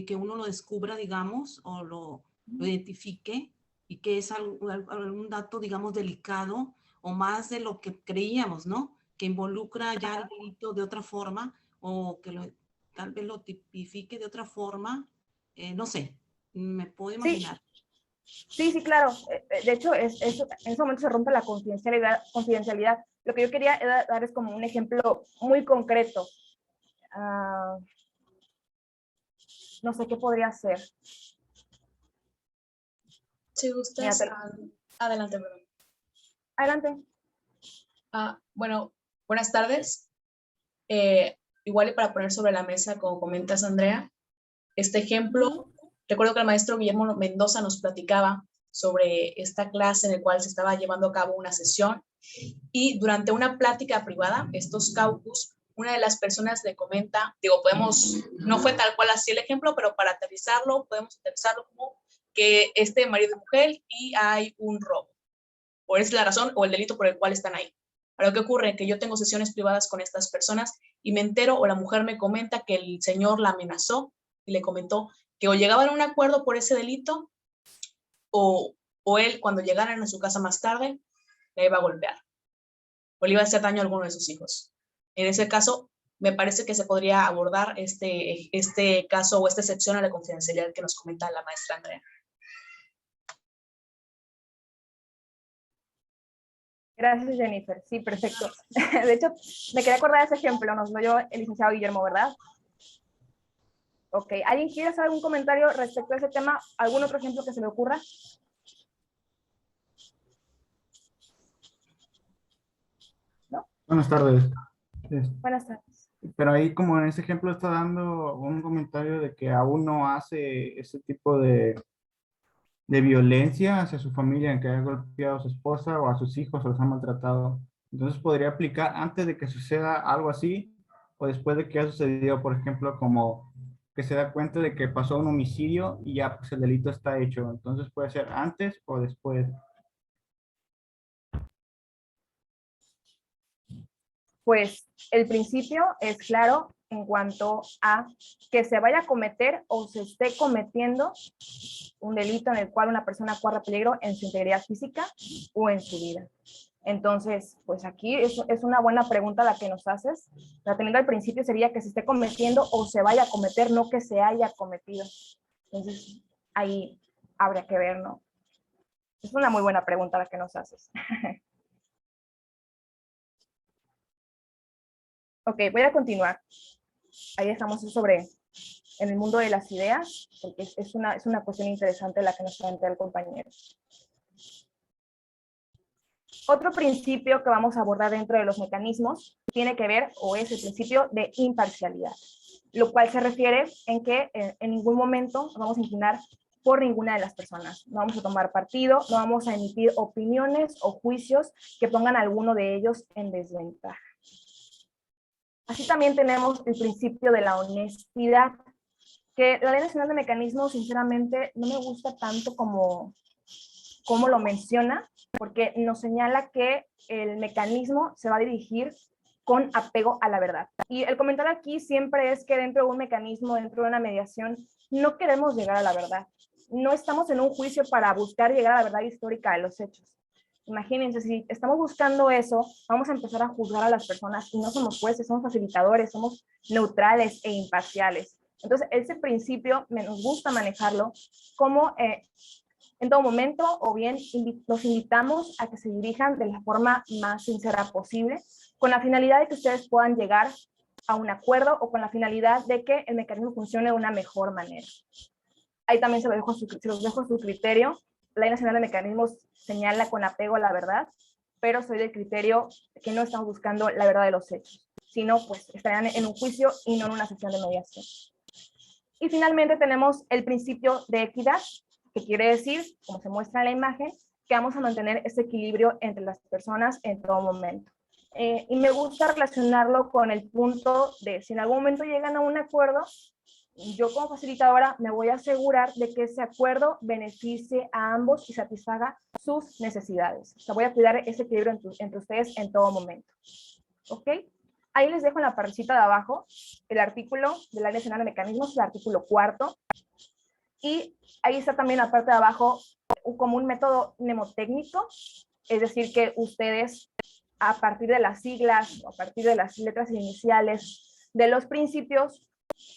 que uno lo descubra, digamos, o lo identifique y que es algún dato, digamos, delicado o más de lo que creíamos, ¿no? Que involucra ya el delito de otra forma o que tal vez lo tipifique de otra forma, no sé, me puedo imaginar. Sí, claro. De hecho, en ese momento se rompe la confidencialidad. Lo que yo quería dar es como un ejemplo muy concreto. No sé qué podría ser. Si gustas, adelante, perdón. Adelante. Bueno, buenas tardes. Igual y para poner sobre la mesa, como comentas, Andrea, este ejemplo, recuerdo que el maestro Guillermo Mendoza nos platicaba sobre esta clase en la cual se estaba llevando a cabo una sesión y durante una plática privada, estos caucus una de las personas le comenta, digo, no fue tal cual así el ejemplo, pero para aterrizarlo, podemos aterrizarlo como que marido y mujer y hay un robo. O es la razón o el delito por el cual están ahí. Ahora, ¿qué ocurre? Que yo tengo sesiones privadas con estas personas y me entero o la mujer me comenta que el señor la amenazó y le comentó que o llegaban a un acuerdo por ese delito o él, cuando llegaran a su casa más tarde, la iba a golpear o le iba a hacer daño a alguno de sus hijos. En ese caso, me parece que se podría abordar este caso o esta excepción a la confidencialidad que nos comenta la maestra Andrea. Gracias, Jennifer. Sí, perfecto. De hecho, me quería acordar de ese ejemplo, nos lo dio el licenciado Guillermo, ¿verdad? Ok, ¿alguien quiere hacer algún comentario respecto a ese tema? ¿Algún otro ejemplo que se le ocurra? ¿No? Buenas tardes. Buenas tardes. Pero ahí, como en ese ejemplo, está dando un comentario de que aún no hace ese tipo de violencia hacia su familia, en que haya golpeado a su esposa o a sus hijos o los ha maltratado. Entonces, podría aplicar antes de que suceda algo así o después de que ha sucedido, por ejemplo, como que se da cuenta de que pasó un homicidio y ya pues el delito está hecho. Entonces, puede ser antes o después. Pues el principio es claro en cuanto a que se vaya a cometer o se esté cometiendo un delito en el cual una persona corra peligro en su integridad física o en su vida. Entonces, pues aquí es una buena pregunta la que nos haces. La teniendo al principio sería que se esté cometiendo o se vaya a cometer, no que se haya cometido. Entonces, ahí habría que ver, ¿no? Es una muy buena pregunta la que nos haces. Ok, voy a continuar. Ahí estamos en el mundo de las ideas, porque es una cuestión interesante la que nos plantea el compañero. Otro principio que vamos a abordar dentro de los mecanismos tiene que ver, o es el principio de imparcialidad, lo cual se refiere en que en ningún momento nos vamos a inclinar por ninguna de las personas. No vamos a tomar partido, no vamos a emitir opiniones o juicios que pongan a alguno de ellos en desventaja. Así también tenemos el principio de la honestidad, que la Ley Nacional de Mecanismos, sinceramente, no me gusta tanto como lo menciona, porque nos señala que el mecanismo se va a dirigir con apego a la verdad. Y el comentario aquí siempre es que dentro de un mecanismo, dentro de una mediación, no queremos llegar a la verdad. No estamos en un juicio para buscar llegar a la verdad histórica de los hechos. Imagínense, si estamos buscando eso, vamos a empezar a juzgar a las personas y no somos jueces, somos facilitadores, somos neutrales e imparciales. Entonces, ese principio nos gusta manejarlo como en todo momento, o bien los invitamos a que se dirijan de la forma más sincera posible, con la finalidad de que ustedes puedan llegar a un acuerdo o con la finalidad de que el mecanismo funcione de una mejor manera. Ahí también se los dejo a su criterio. La Ley Nacional de Mecanismos señala con apego a la verdad, pero soy del criterio que no estamos buscando la verdad de los hechos, sino pues estarían en un juicio y no en una sesión de mediación. Y finalmente tenemos el principio de equidad, que quiere decir, como se muestra en la imagen, que vamos a mantener ese equilibrio entre las personas en todo momento. Y me gusta relacionarlo con el punto de si en algún momento llegan a un acuerdo, yo como facilitadora me voy a asegurar de que ese acuerdo beneficie a ambos y satisfaga sus necesidades. O sea, voy a cuidar ese equilibrio entre ustedes en todo momento. ¿Ok? Ahí les dejo en la parrillita de abajo el artículo de la Ley Nacional de Mecanismos, el artículo 4. Y ahí está también la parte de abajo como un método mnemotécnico, es decir, que ustedes a partir de las siglas o a partir de las letras iniciales de los principios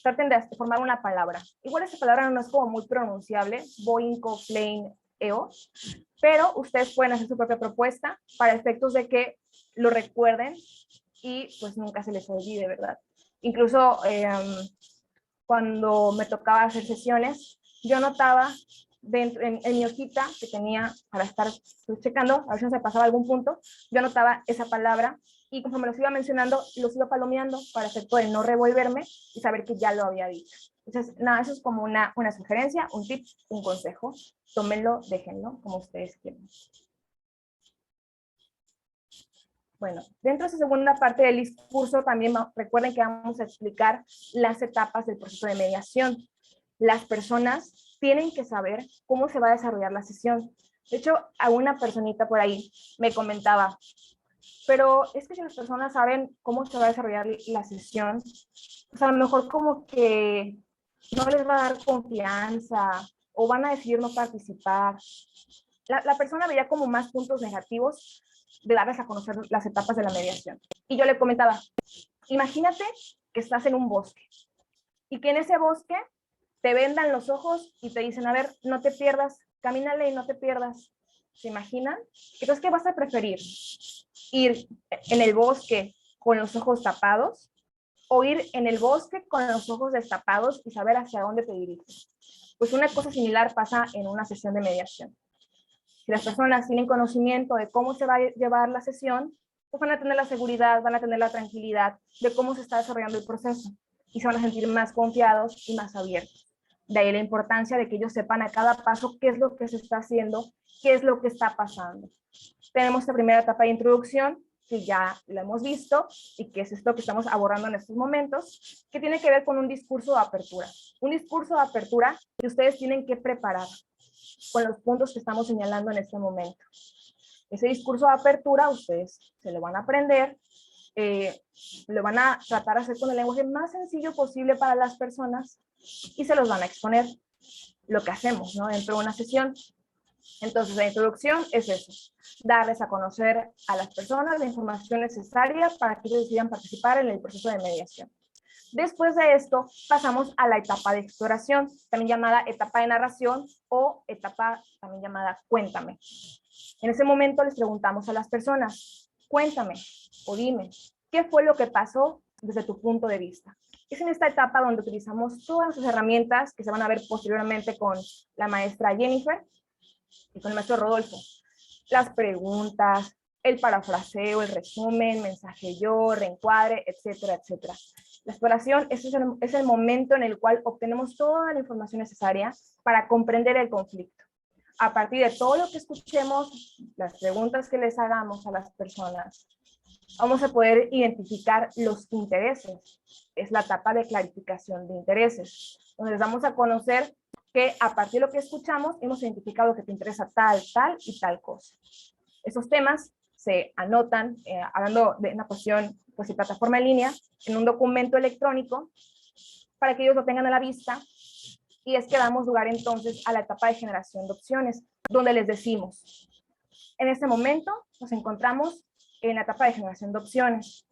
traten de formar una palabra. Igual esa palabra no es como muy pronunciable, boinco, plain, eo, pero ustedes pueden hacer su propia propuesta para efectos de que lo recuerden y pues nunca se les olvide, ¿verdad? Incluso cuando me tocaba hacer sesiones, yo notaba en mi hojita que tenía para estar checando, a ver si no se pasaba algún punto, yo anotaba esa palabra y conforme los iba mencionando, los iba palomeando para efecto de no revolverme y saber que ya lo había dicho. Entonces, nada, eso es como una sugerencia, un tip, un consejo. Tómenlo, déjenlo, como ustedes quieran. Bueno, dentro de esa segunda parte del discurso también recuerden que vamos a explicar las etapas del proceso de mediación. Las personas tienen que saber cómo se va a desarrollar la sesión. De hecho, a una personita por ahí me comentaba, pero es que si las personas saben cómo se va a desarrollar la sesión, pues a lo mejor como que no les va a dar confianza o van a decidir no participar. La persona veía como más puntos negativos de darles a conocer las etapas de la mediación. Y yo le comentaba, imagínate que estás en un bosque y que en ese bosque te vendan los ojos y te dicen, a ver, no te pierdas, camínale y no te pierdas. ¿Se imaginan? Entonces, ¿qué vas a preferir? ¿Ir en el bosque con los ojos tapados o ir en el bosque con los ojos destapados y saber hacia dónde te diriges? Pues una cosa similar pasa en una sesión de mediación. Si las personas tienen conocimiento de cómo se va a llevar la sesión, pues van a tener la seguridad, van a tener la tranquilidad de cómo se está desarrollando el proceso y se van a sentir más confiados y más abiertos. De ahí la importancia de que ellos sepan a cada paso qué es lo que se está haciendo, qué es lo que está pasando. Tenemos esta primera etapa de introducción, que ya lo hemos visto, y que es esto que estamos abordando en estos momentos, que tiene que ver con un discurso de apertura. Un discurso de apertura que ustedes tienen que preparar con los puntos que estamos señalando en este momento. Ese discurso de apertura ustedes se lo van a aprender, lo van a tratar de hacer con el lenguaje más sencillo posible para las personas y se los van a exponer, lo que hacemos, ¿no?, dentro de una sesión. Entonces, la introducción es eso, darles a conocer a las personas la información necesaria para que ellos decidan participar en el proceso de mediación. Después de esto, pasamos a la etapa de exploración, también llamada etapa de narración o etapa también llamada cuéntame. En ese momento les preguntamos a las personas, cuéntame o dime, ¿qué fue lo que pasó desde tu punto de vista? Es en esta etapa donde utilizamos todas nuestras herramientas que se van a ver posteriormente con la maestra Jennifer y con el maestro Rodolfo. Las preguntas, el parafraseo, el resumen, mensaje yo, reencuadre, etcétera, etcétera. La exploración es el momento en el cual obtenemos toda la información necesaria para comprender el conflicto. A partir de todo lo que escuchemos, las preguntas que les hagamos a las personas, vamos a poder identificar los intereses. Es la etapa de clarificación de intereses, donde les vamos a conocer que a partir de lo que escuchamos hemos identificado que te interesa tal, tal y tal cosa. Esos temas se anotan, hablando de una cuestión pues, de plataforma en línea, en un documento electrónico, para que ellos lo tengan a la vista, y es que damos lugar entonces a la etapa de generación de opciones, donde les decimos, en este momento nos encontramos en la etapa de generación de opciones,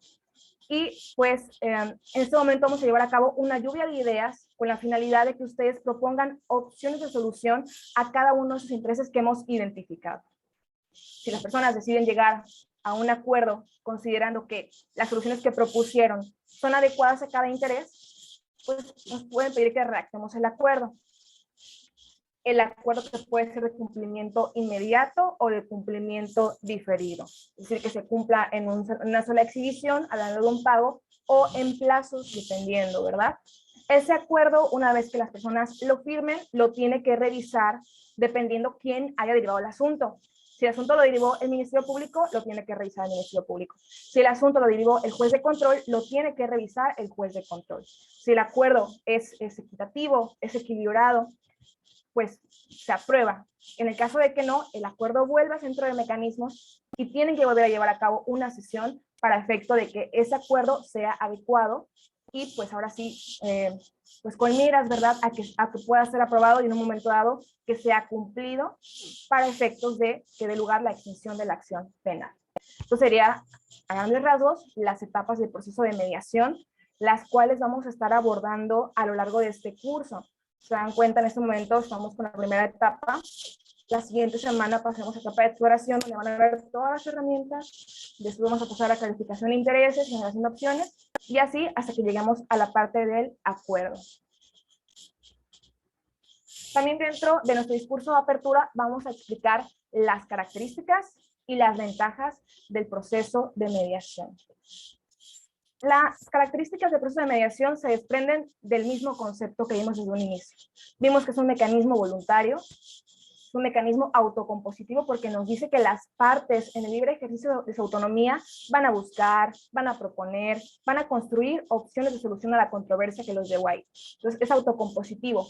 y pues en este momento vamos a llevar a cabo una lluvia de ideas con la finalidad de que ustedes propongan opciones de solución a cada uno de sus intereses que hemos identificado. Si las personas deciden llegar a un acuerdo considerando que las soluciones que propusieron son adecuadas a cada interés, pues nos pueden pedir que redactemos el acuerdo. El acuerdo que puede ser de cumplimiento inmediato o de cumplimiento diferido. Es decir, que se cumpla en una sola exhibición, hablando de un pago, o en plazos, dependiendo, ¿verdad? Ese acuerdo, una vez que las personas lo firmen, lo tiene que revisar dependiendo quién haya derivado el asunto. Si el asunto lo derivó el Ministerio Público, lo tiene que revisar el Ministerio Público. Si el asunto lo derivó el juez de control, lo tiene que revisar el juez de control. Si el acuerdo es equitativo, es equilibrado, pues se aprueba. En el caso de que no, el acuerdo vuelve al centro de mecanismos y tienen que volver a llevar a cabo una sesión para efecto de que ese acuerdo sea adecuado y pues ahora sí, pues con miras, ¿verdad?, a que pueda ser aprobado y en un momento dado que sea cumplido para efectos de que dé lugar la extinción de la acción penal. Esto sería, a grandes rasgos, las etapas del proceso de mediación, las cuales vamos a estar abordando a lo largo de este curso. Se dan cuenta, en este momento estamos con la primera etapa. La siguiente semana pasemos a la etapa de exploración, donde van a ver todas las herramientas. Después vamos a pasar a calificación de intereses, generación de opciones, y así hasta que lleguemos a la parte del acuerdo. También dentro de nuestro discurso de apertura vamos a explicar las características y las ventajas del proceso de mediación. Las características del proceso de mediación se desprenden del mismo concepto que vimos desde un inicio. Vimos que es un mecanismo voluntario, Es un mecanismo autocompositivo porque nos dice que las partes en el libre ejercicio de su autonomía van a buscar, van a proponer, van a construir opciones de solución a la controversia que los de White. Entonces es autocompositivo,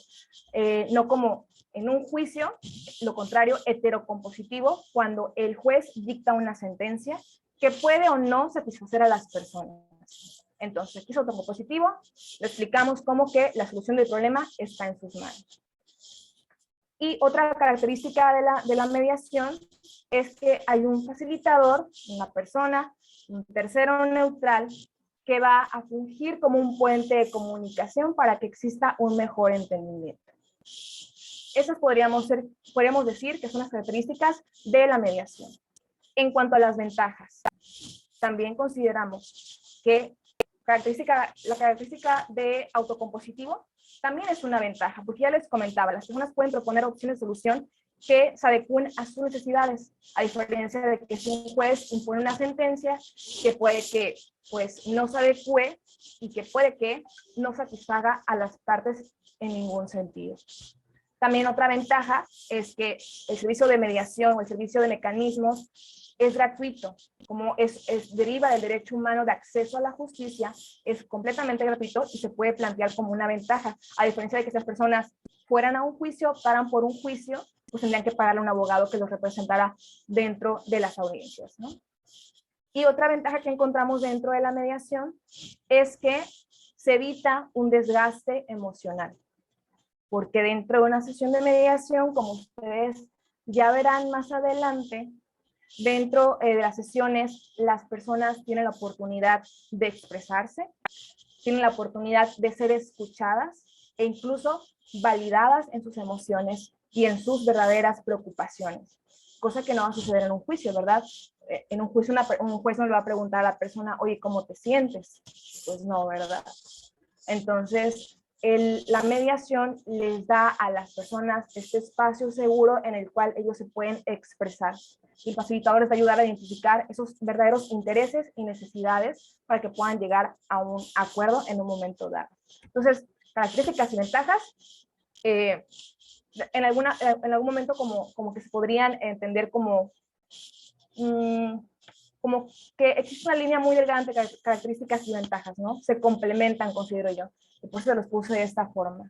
no como en un juicio, lo contrario, heterocompositivo, cuando el juez dicta una sentencia que puede o no satisfacer a las personas. Entonces, aquí es autocompositivo, lo explicamos como que la solución del problema está en sus manos. Y otra característica de la mediación es que hay un facilitador, una persona, un tercero neutral, que va a fungir como un puente de comunicación para que exista un mejor entendimiento. Esas podríamos decir que son las características de la mediación. En cuanto a las ventajas, también consideramos que la característica de autocompositivo también es una ventaja, porque ya les comentaba, las personas pueden proponer opciones de solución que se adecúen a sus necesidades, a diferencia de que si un juez impone una sentencia que puede que pues, no se adecue y que puede que no satisfaga a las partes en ningún sentido. También otra ventaja es que el servicio de mediación o el servicio de mecanismos es gratuito, como deriva del derecho humano de acceso a la justicia, es completamente gratuito y se puede plantear como una ventaja, a diferencia de que esas personas fueran a un juicio, optaran por un juicio, pues tendrían que pagarle a un abogado que los representara dentro de las audiencias, ¿no? Y otra ventaja que encontramos dentro de la mediación es que se evita un desgaste emocional, porque dentro de una sesión de mediación, como ustedes ya verán más adelante, dentro de las sesiones, las personas tienen la oportunidad de expresarse, tienen la oportunidad de ser escuchadas e incluso validadas en sus emociones y en sus verdaderas preocupaciones, cosa que no va a suceder en un juicio, ¿verdad? En un juicio un juez no le va a preguntar a la persona, oye, ¿cómo te sientes? Pues no, ¿verdad? Entonces, la mediación les da a las personas este espacio seguro en el cual ellos se pueden expresar. Y el facilitador les va a ayudar a identificar esos verdaderos intereses y necesidades para que puedan llegar a un acuerdo en un momento dado. Entonces, características y ventajas, en algún momento como que se podrían entender como que existe una línea muy delgada entre características y ventajas, ¿no? Se complementan, considero yo. Y por eso los puse de esta forma.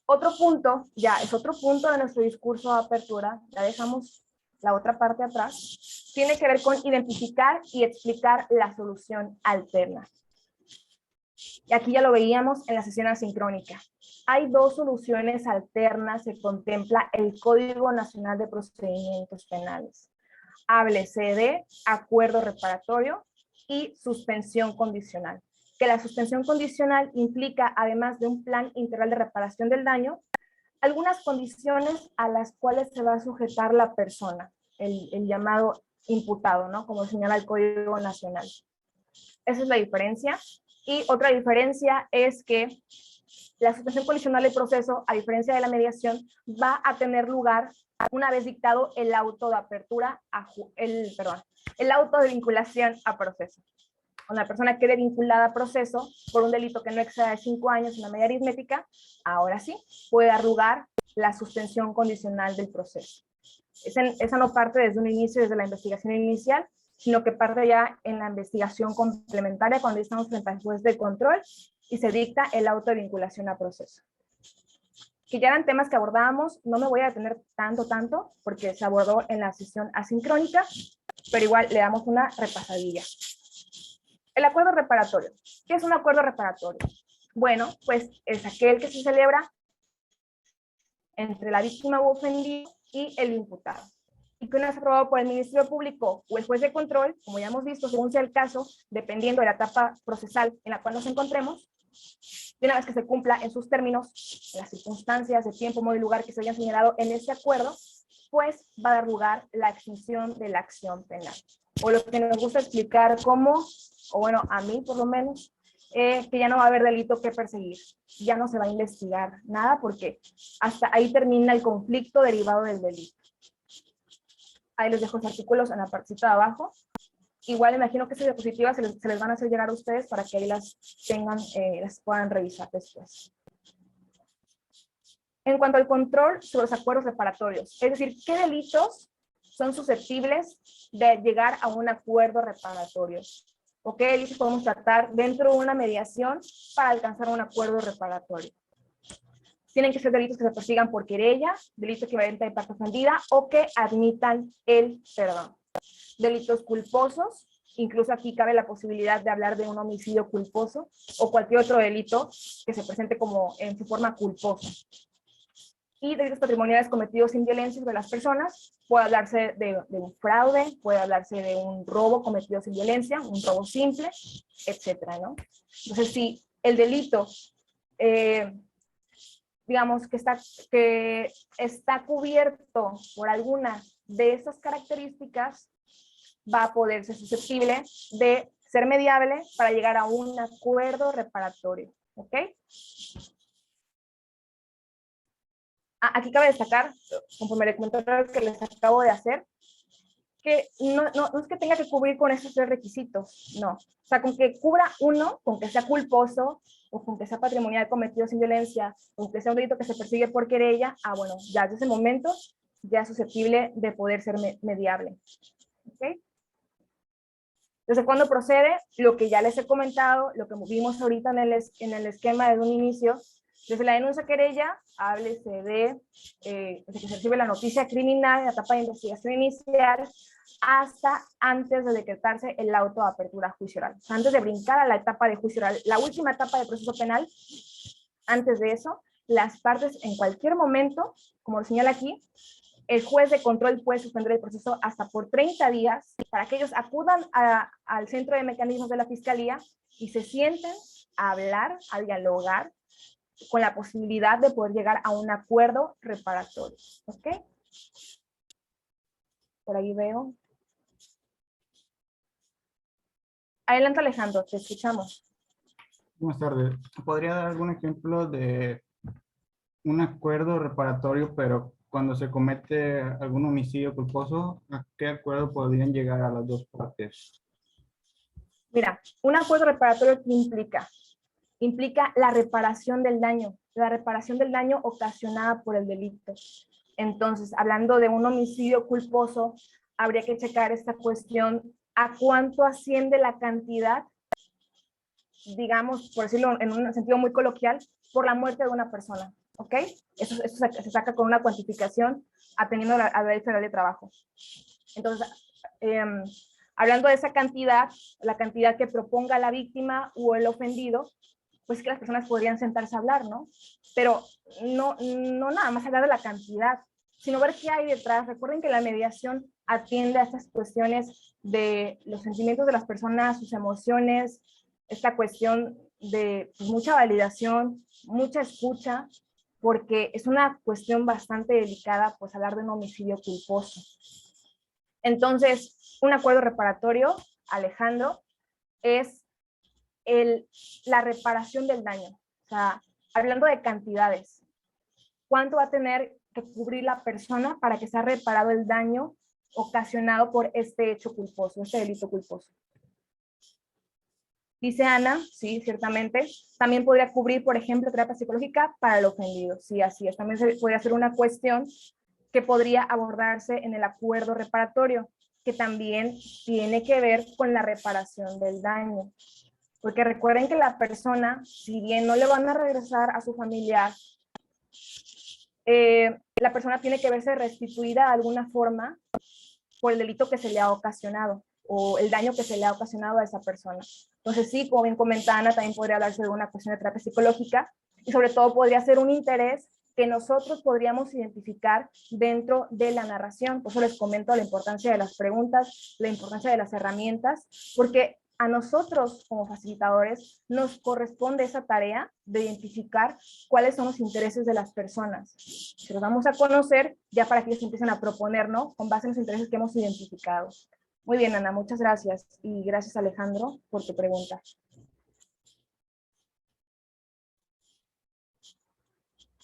Otro punto, ya es otro punto de nuestro discurso de apertura, ya dejamos la otra parte atrás, tiene que ver con identificar y explicar la solución alterna. Y aquí ya lo veíamos en la sesión asincrónica. Hay dos soluciones alternas que contempla el Código Nacional de Procedimientos Penales. Háblese de acuerdo reparatorio y suspensión condicional. Que la suspensión condicional implica, además de un plan integral de reparación del daño, algunas condiciones a las cuales se va a sujetar la persona, el llamado imputado, ¿no? Como señala el Código Nacional. Esa es la diferencia. Y otra diferencia es que la suspensión condicional del proceso, a diferencia de la mediación, va a tener lugar una vez dictado el auto de apertura, el auto de vinculación a proceso. Cuando la persona quede vinculada a proceso por un delito que no exceda de 5 años en la medida aritmética, ahora sí puede dar lugar la suspensión condicional del proceso. Esa no parte desde un inicio, desde la investigación inicial, sino que parte ya en la investigación complementaria cuando estamos frente al juez de control y se dicta el auto de vinculación a proceso. Que ya eran temas que abordábamos, no me voy a detener tanto, porque se abordó en la sesión asincrónica, pero igual le damos una repasadilla. El acuerdo reparatorio. ¿Qué es un acuerdo reparatorio? Bueno, pues es aquel que se celebra entre la víctima u ofendido y el imputado. Y que una vez aprobado por el Ministerio Público o el juez de control, como ya hemos visto, según sea el caso, dependiendo de la etapa procesal en la cual nos encontremos, y una vez que se cumpla en sus términos, en las circunstancias de tiempo, modo y lugar que se hayan señalado en este acuerdo, pues va a dar lugar la extinción de la acción penal. O lo que nos gusta explicar como, o bueno, a mí por lo menos, que ya no va a haber delito que perseguir, ya no se va a investigar nada porque hasta ahí termina el conflicto derivado del delito. Ahí les dejo los artículos en la partecita de abajo. Igual imagino que esas diapositivas se les van a hacer llegar a ustedes para que ahí las tengan, las puedan revisar después. En cuanto al control sobre los acuerdos reparatorios, es decir, ¿qué delitos son susceptibles de llegar a un acuerdo reparatorio? ¿O qué delitos podemos tratar dentro de una mediación para alcanzar un acuerdo reparatorio? Tienen que ser delitos que se persigan por querella, delitos equivalentes de parte ofendida o que admitan el perdón. Delitos culposos, incluso aquí cabe la posibilidad de hablar de un homicidio culposo o cualquier otro delito que se presente como en su forma culposa. Y delitos patrimoniales cometidos sin violencia sobre las personas, puede hablarse de un fraude, puede hablarse de un robo cometido sin violencia, un robo simple, etcétera, ¿no? Entonces, si el delito, digamos, que está cubierto por alguna de estas características, va a poder ser susceptible de ser mediable para llegar a un acuerdo reparatorio, ¿ok? Aquí cabe destacar, conforme el comentario que les acabo de hacer, que no es que tenga que cubrir con esos 3 requisitos, no. O sea, con que cubra uno, con que sea culposo, o con que sea patrimonial cometido sin violencia, o que sea un delito que se persigue por querella, bueno, ya desde ese momento ya es susceptible de poder ser mediable. ¿Ok? ¿Desde cuándo procede? Lo que ya les he comentado, lo que vimos ahorita en el esquema desde un inicio. Desde la denuncia querella, háblese de que se recibe la noticia criminal en la etapa de investigación inicial hasta antes de decretarse el auto de apertura a juicio oral. O sea, antes de brincar a la etapa de juicio oral, la última etapa de proceso penal, antes de eso, las partes en cualquier momento, como lo señala aquí, el juez de control puede suspender el proceso hasta por 30 días para que ellos acudan al centro de mecanismos de la Fiscalía y se sienten a hablar, a dialogar, con la posibilidad de poder llegar a un acuerdo reparatorio. ¿Ok? Por ahí veo. Adelante, Alejandro, te escuchamos. Buenas tardes. ¿Podría dar algún ejemplo de un acuerdo reparatorio, pero cuando se comete algún homicidio culposo, a qué acuerdo podrían llegar a las dos partes? Mira, un acuerdo reparatorio, ¿qué implica? Implica la reparación del daño ocasionada por el delito. Entonces, hablando de un homicidio culposo, habría que checar esta cuestión, ¿a cuánto asciende la cantidad, digamos, por decirlo en un sentido muy coloquial, por la muerte de una persona? ¿Ok? Eso se saca con una cuantificación atendiendo a la Ley Federal de Trabajo. Entonces, hablando de esa cantidad, la cantidad que proponga la víctima o el ofendido, pues que las personas podrían sentarse a hablar, ¿no? Pero no nada más hablar de la cantidad, sino ver qué hay detrás. Recuerden que la mediación atiende a estas cuestiones de los sentimientos de las personas, sus emociones, esta cuestión de mucha validación, mucha escucha, porque es una cuestión bastante delicada, pues hablar de un homicidio culposo. Entonces, un acuerdo reparatorio, Alejandro, es la reparación del daño. O sea, hablando de cantidades, ¿cuánto va a tener que cubrir la persona para que sea reparado el daño ocasionado por este hecho culposo, este delito culposo? Dice Ana, sí, ciertamente. También podría cubrir, por ejemplo, terapia psicológica para el ofendido. Sí, así es. También podría ser una cuestión que podría abordarse en el acuerdo reparatorio, que también tiene que ver con la reparación del daño. Porque recuerden que la persona, si bien no le van a regresar a su familiar, la persona tiene que verse restituida de alguna forma por el delito que se le ha ocasionado o el daño que se le ha ocasionado a esa persona. Entonces sí, como bien comenta Ana, también podría hablarse de una cuestión de terapia psicológica y sobre todo podría ser un interés que nosotros podríamos identificar dentro de la narración. Por eso les comento la importancia de las preguntas, la importancia de las herramientas, porque a nosotros como facilitadores nos corresponde esa tarea de identificar cuáles son los intereses de las personas. Se los vamos a conocer ya para que ellos empiecen a proponer, ¿no? Con base en los intereses que hemos identificado. Muy bien, Ana, muchas gracias. Y gracias, Alejandro, por tu pregunta.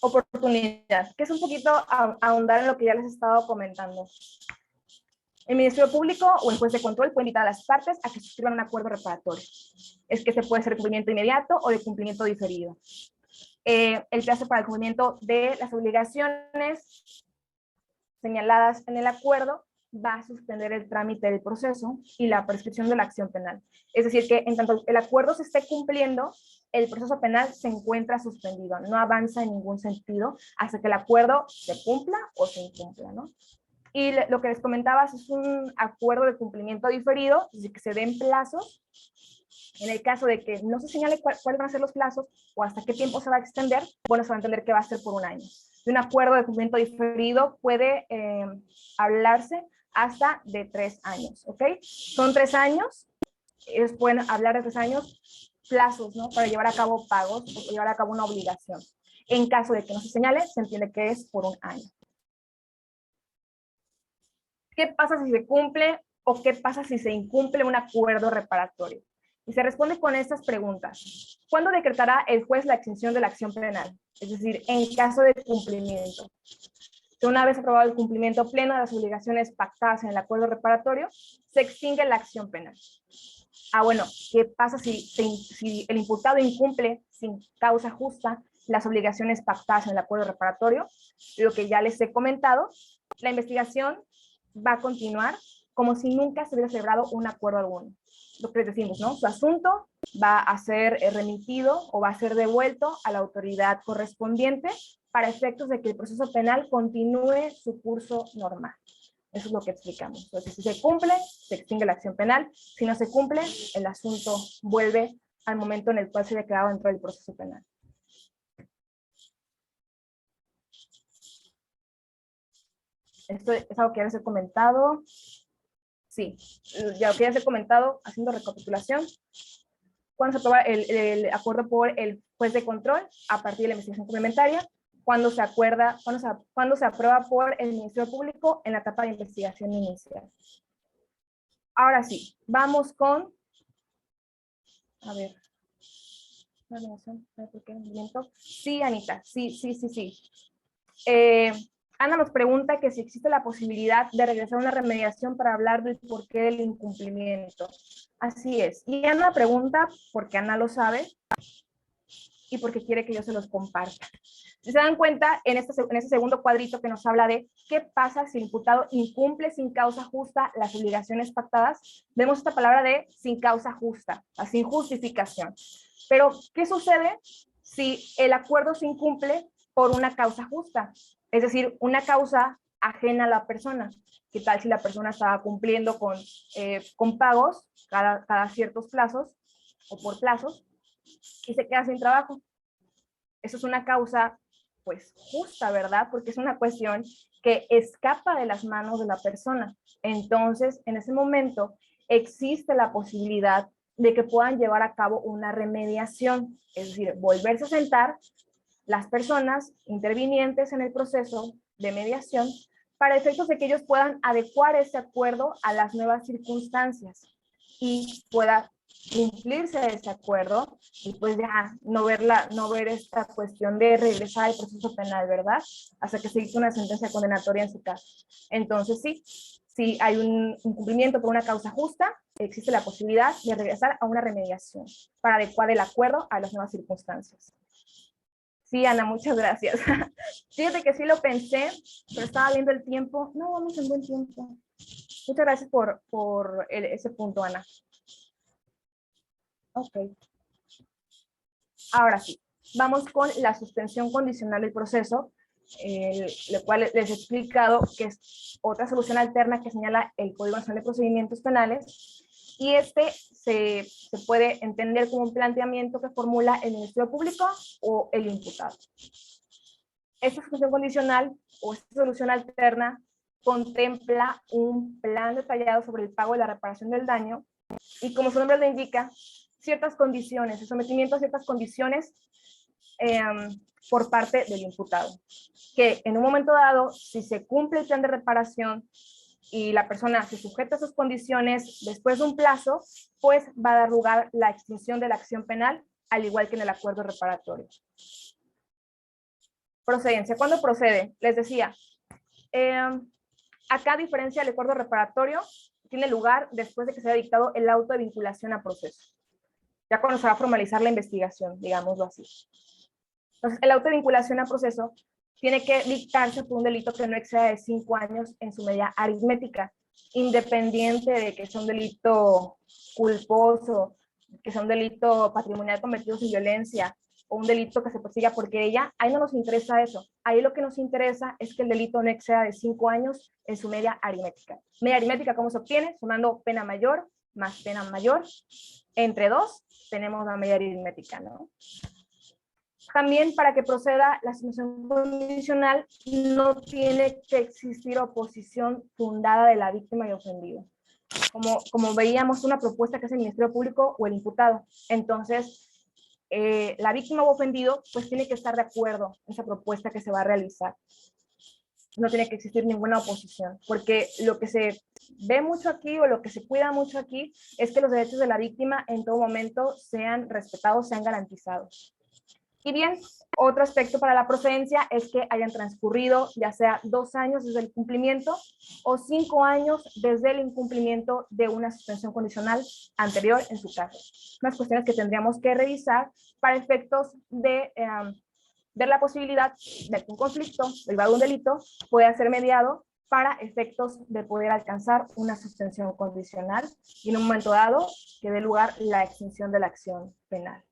Oportunidad, que es un poquito ahondar en lo que ya les he estado comentando. El Ministerio Público o el juez de control puede invitar a las partes a que suscriban un acuerdo reparatorio. Es que se puede hacer de cumplimiento inmediato o de cumplimiento diferido. el plazo para el cumplimiento de las obligaciones señaladas en el acuerdo va a suspender el trámite del proceso y la prescripción de la acción penal. Es decir, que en tanto el acuerdo se esté cumpliendo, el proceso penal se encuentra suspendido, no avanza en ningún sentido hasta que el acuerdo se cumpla o se incumpla, ¿no? Y lo que les comentaba es un acuerdo de cumplimiento diferido, es decir, que se den plazos. En el caso de que no se señale cuáles van a ser los plazos o hasta qué tiempo se va a extender, bueno, se va a entender que va a ser por un año. De un acuerdo de cumplimiento diferido puede hablarse hasta de 3 años, ¿ok? Son 3 años, ellos pueden hablar de 3 años, plazos, ¿no? Para llevar a cabo pagos o llevar a cabo una obligación. En caso de que no se señale, se entiende que es por un año. ¿Qué pasa si se cumple o qué pasa si se incumple un acuerdo reparatorio? Y se responde con estas preguntas. ¿Cuándo decretará el juez la extinción de la acción penal? Es decir, en caso de cumplimiento. Una vez aprobado el cumplimiento pleno de las obligaciones pactadas en el acuerdo reparatorio, se extingue la acción penal. Bueno, ¿qué pasa si el imputado incumple sin causa justa las obligaciones pactadas en el acuerdo reparatorio? Lo que ya les he comentado, la investigación va a continuar como si nunca se hubiera celebrado un acuerdo alguno. Lo que les decimos, ¿no? Su asunto va a ser remitido o va a ser devuelto a la autoridad correspondiente para efectos de que el proceso penal continúe su curso normal. Eso es lo que explicamos. Entonces, si se cumple, se extingue la acción penal. Si no se cumple, el asunto vuelve al momento en el cual se ha declarado dentro del proceso penal. Esto es algo que ya les he comentado. Sí, ya que ya les he comentado, haciendo recapitulación. Cuando se aprueba el acuerdo por el juez de control a partir de la investigación complementaria, cuando se aprueba por el Ministerio Público en la etapa de investigación inicial. Ahora sí, vamos con, a ver, sí, Anita, sí. Ana nos pregunta que si existe la posibilidad de regresar a una remediación para hablar del porqué del incumplimiento. Así es. Y Ana pregunta porque Ana lo sabe y porque quiere que yo se los comparta. Si se dan cuenta, en ese segundo cuadrito que nos habla de qué pasa si el imputado incumple sin causa justa las obligaciones pactadas, vemos esta palabra de sin causa justa, sin justificación. Pero, ¿qué sucede si el acuerdo se incumple por una causa justa? Es decir, una causa ajena a la persona. ¿Qué tal si la persona estaba cumpliendo con pagos cada ciertos plazos o por plazos y se queda sin trabajo? Eso es una causa, pues, justa, ¿verdad? Porque es una cuestión que escapa de las manos de la persona. Entonces, en ese momento, existe la posibilidad de que puedan llevar a cabo una remediación, es decir, volverse a sentar las personas intervinientes en el proceso de mediación para efectos de que ellos puedan adecuar ese acuerdo a las nuevas circunstancias y pueda cumplirse ese acuerdo y pues ya no ver esta cuestión de regresar al proceso penal, ¿verdad? Hasta que se hizo una sentencia condenatoria en su caso. Entonces sí, si hay un incumplimiento por una causa justa, existe la posibilidad de regresar a una remediación para adecuar el acuerdo a las nuevas circunstancias. Sí, Ana, muchas gracias. Fíjate que sí lo pensé, pero estaba viendo el tiempo. No, vamos en buen tiempo. Muchas gracias por ese punto, Ana. Ok. Ahora sí, vamos con la suspensión condicional del proceso, lo cual les he explicado que es otra solución alterna que señala el Código Nacional de Procedimientos Penales, y se puede entender como un planteamiento que formula el Ministerio Público o el imputado. Esta suspensión condicional o esta solución alterna contempla un plan detallado sobre el pago de la reparación del daño y, como su nombre lo indica, ciertas condiciones, el sometimiento a ciertas condiciones por parte del imputado. Que en un momento dado, si se cumple el plan de reparación y la persona se sujeta a sus condiciones después de un plazo, pues va a dar lugar la extinción de la acción penal, al igual que en el acuerdo reparatorio. Procedencia. ¿Cuándo procede? Les decía, acá, a diferencia del acuerdo reparatorio, tiene lugar después de que se haya dictado el auto de vinculación a proceso. Ya cuando se va a formalizar la investigación, digámoslo así. Entonces, el auto de vinculación a proceso tiene que dictarse por un delito que no exceda de 5 años en su medida aritmética, independiente de que sea un delito culposo, que sea un delito patrimonial cometido sin violencia, o un delito que se persiga por querella. Ahí no nos interesa eso. Ahí lo que nos interesa es que el delito no exceda de 5 años en su media aritmética. Media aritmética, ¿cómo se obtiene? Sumando pena mayor más pena mayor. Entre 2 tenemos la media aritmética, ¿no? También, para que proceda la asignación condicional, no tiene que existir oposición fundada de la víctima y ofendido. Como veíamos, una propuesta que hace el Ministerio Público o el imputado. Entonces, la víctima o ofendido pues tiene que estar de acuerdo en esa propuesta que se va a realizar. No tiene que existir ninguna oposición, porque lo que se ve mucho aquí o lo que se cuida mucho aquí es que los derechos de la víctima en todo momento sean respetados, sean garantizados. Y bien, otro aspecto para la procedencia es que hayan transcurrido ya sea 2 años desde el cumplimiento o 5 años desde el incumplimiento de una suspensión condicional anterior en su caso. Unas cuestiones que tendríamos que revisar para efectos de ver la posibilidad de que un conflicto derivado de un delito pueda ser mediado para efectos de poder alcanzar una suspensión condicional y en un momento dado que dé lugar la extinción de la acción penal.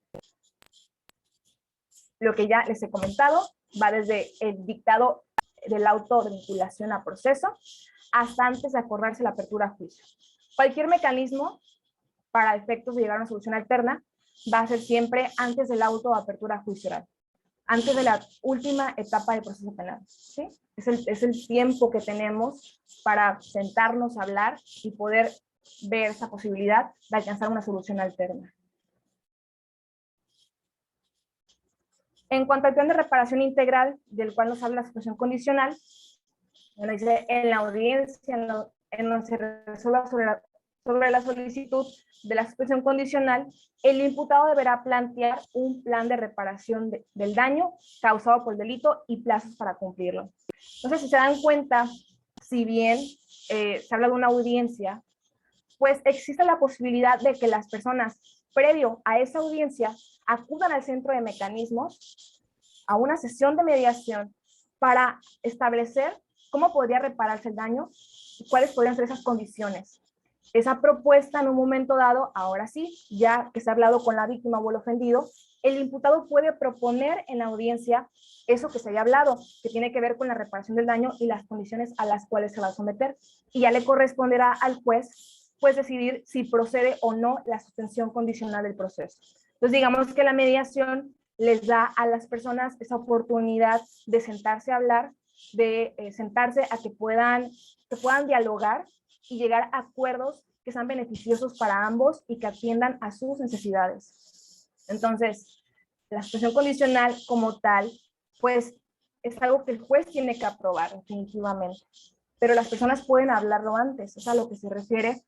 Lo que ya les he comentado va desde el dictado del auto de vinculación a proceso hasta antes de acordarse la apertura a juicio. Cualquier mecanismo para efectos de llegar a una solución alterna va a ser siempre antes del auto de apertura a juicio oral, antes de la última etapa del proceso penal, ¿sí? Es el tiempo que tenemos para sentarnos a hablar y poder ver esa posibilidad de alcanzar una solución alterna. En cuanto al plan de reparación integral, del cual nos habla la suspensión condicional, bueno, dice, en la audiencia en donde se resuelva sobre la solicitud de la suspensión condicional, el imputado deberá plantear un plan de reparación del daño causado por el delito y plazos para cumplirlo. Entonces, si se dan cuenta, si bien se habla de una audiencia, pues existe la posibilidad de que las personas, previo a esa audiencia, acudan al centro de mecanismos, a una sesión de mediación, para establecer cómo podría repararse el daño y cuáles podrían ser esas condiciones. Esa propuesta en un momento dado, ahora sí, ya que se ha hablado con la víctima o el ofendido, el imputado puede proponer en la audiencia eso que se haya hablado, que tiene que ver con la reparación del daño y las condiciones a las cuales se va a someter. Y ya le corresponderá al juez, pues, decidir si procede o no la suspensión condicional del proceso. Entonces, digamos que la mediación les da a las personas esa oportunidad de sentarse a hablar, de sentarse a que puedan dialogar y llegar a acuerdos que sean beneficiosos para ambos y que atiendan a sus necesidades. Entonces, la suspensión condicional como tal, pues es algo que el juez tiene que aprobar definitivamente, pero las personas pueden hablarlo antes, es a lo que se refiere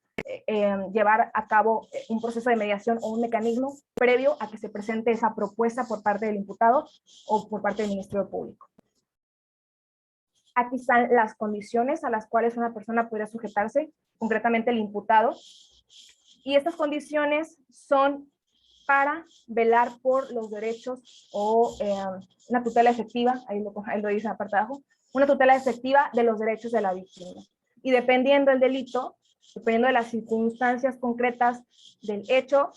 llevar a cabo un proceso de mediación o un mecanismo previo a que se presente esa propuesta por parte del imputado o por parte del Ministerio Público. Aquí están las condiciones a las cuales una persona podría sujetarse, concretamente el imputado, y estas condiciones son para velar por los derechos o una tutela efectiva, ahí lo dice en la parte de abajo, una tutela efectiva de los derechos de la víctima. Y dependiendo del delito, dependiendo de las circunstancias concretas del hecho,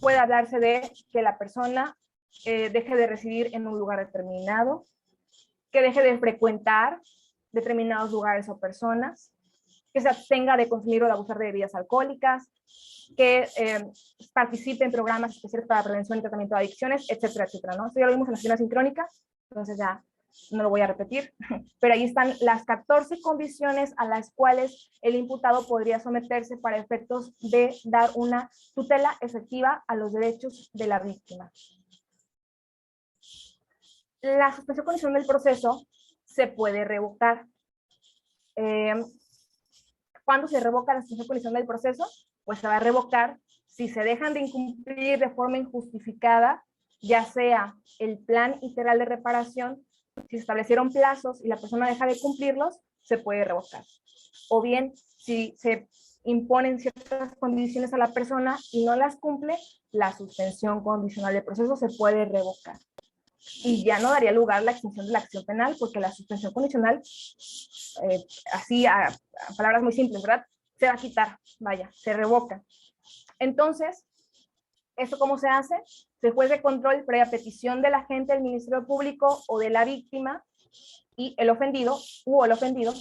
puede hablarse de que la persona deje de residir en un lugar determinado, que deje de frecuentar determinados lugares o personas, que se abstenga de consumir o de abusar de bebidas alcohólicas, que participe en programas especiales para prevención y tratamiento de adicciones, etcétera, etcétera, ¿no? Esto ya lo vimos en la sesión sincrónica, entonces ya no lo voy a repetir, pero ahí están las 14 condiciones a las cuales el imputado podría someterse para efectos de dar una tutela efectiva a los derechos de la víctima. La suspensión condicional del proceso se puede revocar. ¿Cuándo se revoca la suspensión condicional del proceso? Pues se va a revocar si se dejan de incumplir de forma injustificada, ya sea el plan integral de reparación, si se establecieron plazos y la persona deja de cumplirlos, se puede revocar. O bien, si se imponen ciertas condiciones a la persona y no las cumple, la suspensión condicional del proceso se puede revocar. y ya no daría lugar a la extinción de la acción penal, porque la suspensión condicional, así a palabras muy simples, ¿verdad? Se va a quitar, vaya, se revoca. Entonces, ¿esto cómo se hace? El juez de control, previa petición del agente del Ministerio Público o de la víctima, y el ofendido o el ofendido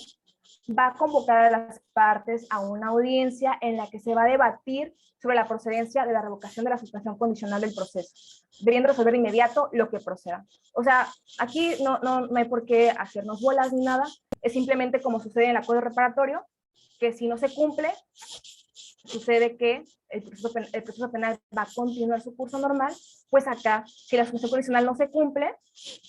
va a convocar a las partes a una audiencia en la que se va a debatir sobre la procedencia de la revocación de la suspensión condicional del proceso, debiendo resolver de inmediato lo que proceda. O sea, aquí no hay por qué hacernos bolas ni nada, es simplemente como sucede en el acuerdo reparatorio, que si no se cumple, sucede que el proceso penal va a continuar su curso normal. Pues acá, si la suspensión condicional no se cumple,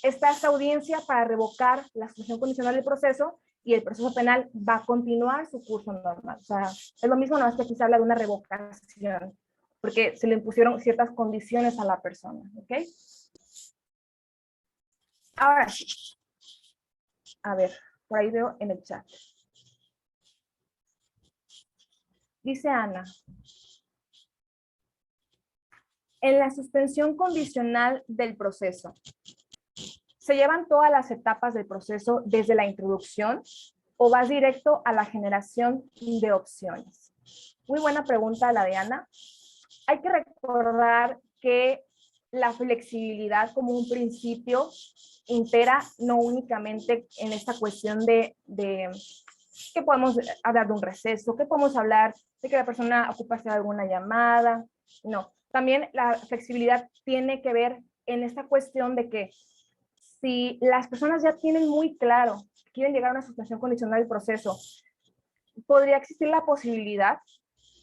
está esta audiencia para revocar la suspensión condicional del proceso y el proceso penal va a continuar su curso normal. O sea, es lo mismo, nada más que aquí se habla de una revocación, porque se le impusieron ciertas condiciones a la persona, ¿ok? Ahora sí. A ver, por ahí veo en el chat. Dice Ana, en la suspensión condicional del proceso, ¿se llevan todas las etapas del proceso desde la introducción o vas directo a la generación de opciones? Muy buena pregunta la de Ana. Hay que recordar que la flexibilidad como un principio impera no únicamente en esta cuestión de que podemos hablar de un receso, que podemos hablar de que la persona ocuparse de alguna llamada. No, también la flexibilidad tiene que ver en esta cuestión de que si las personas ya tienen muy claro que quieren llegar a una suspensión condicional del proceso, podría existir la posibilidad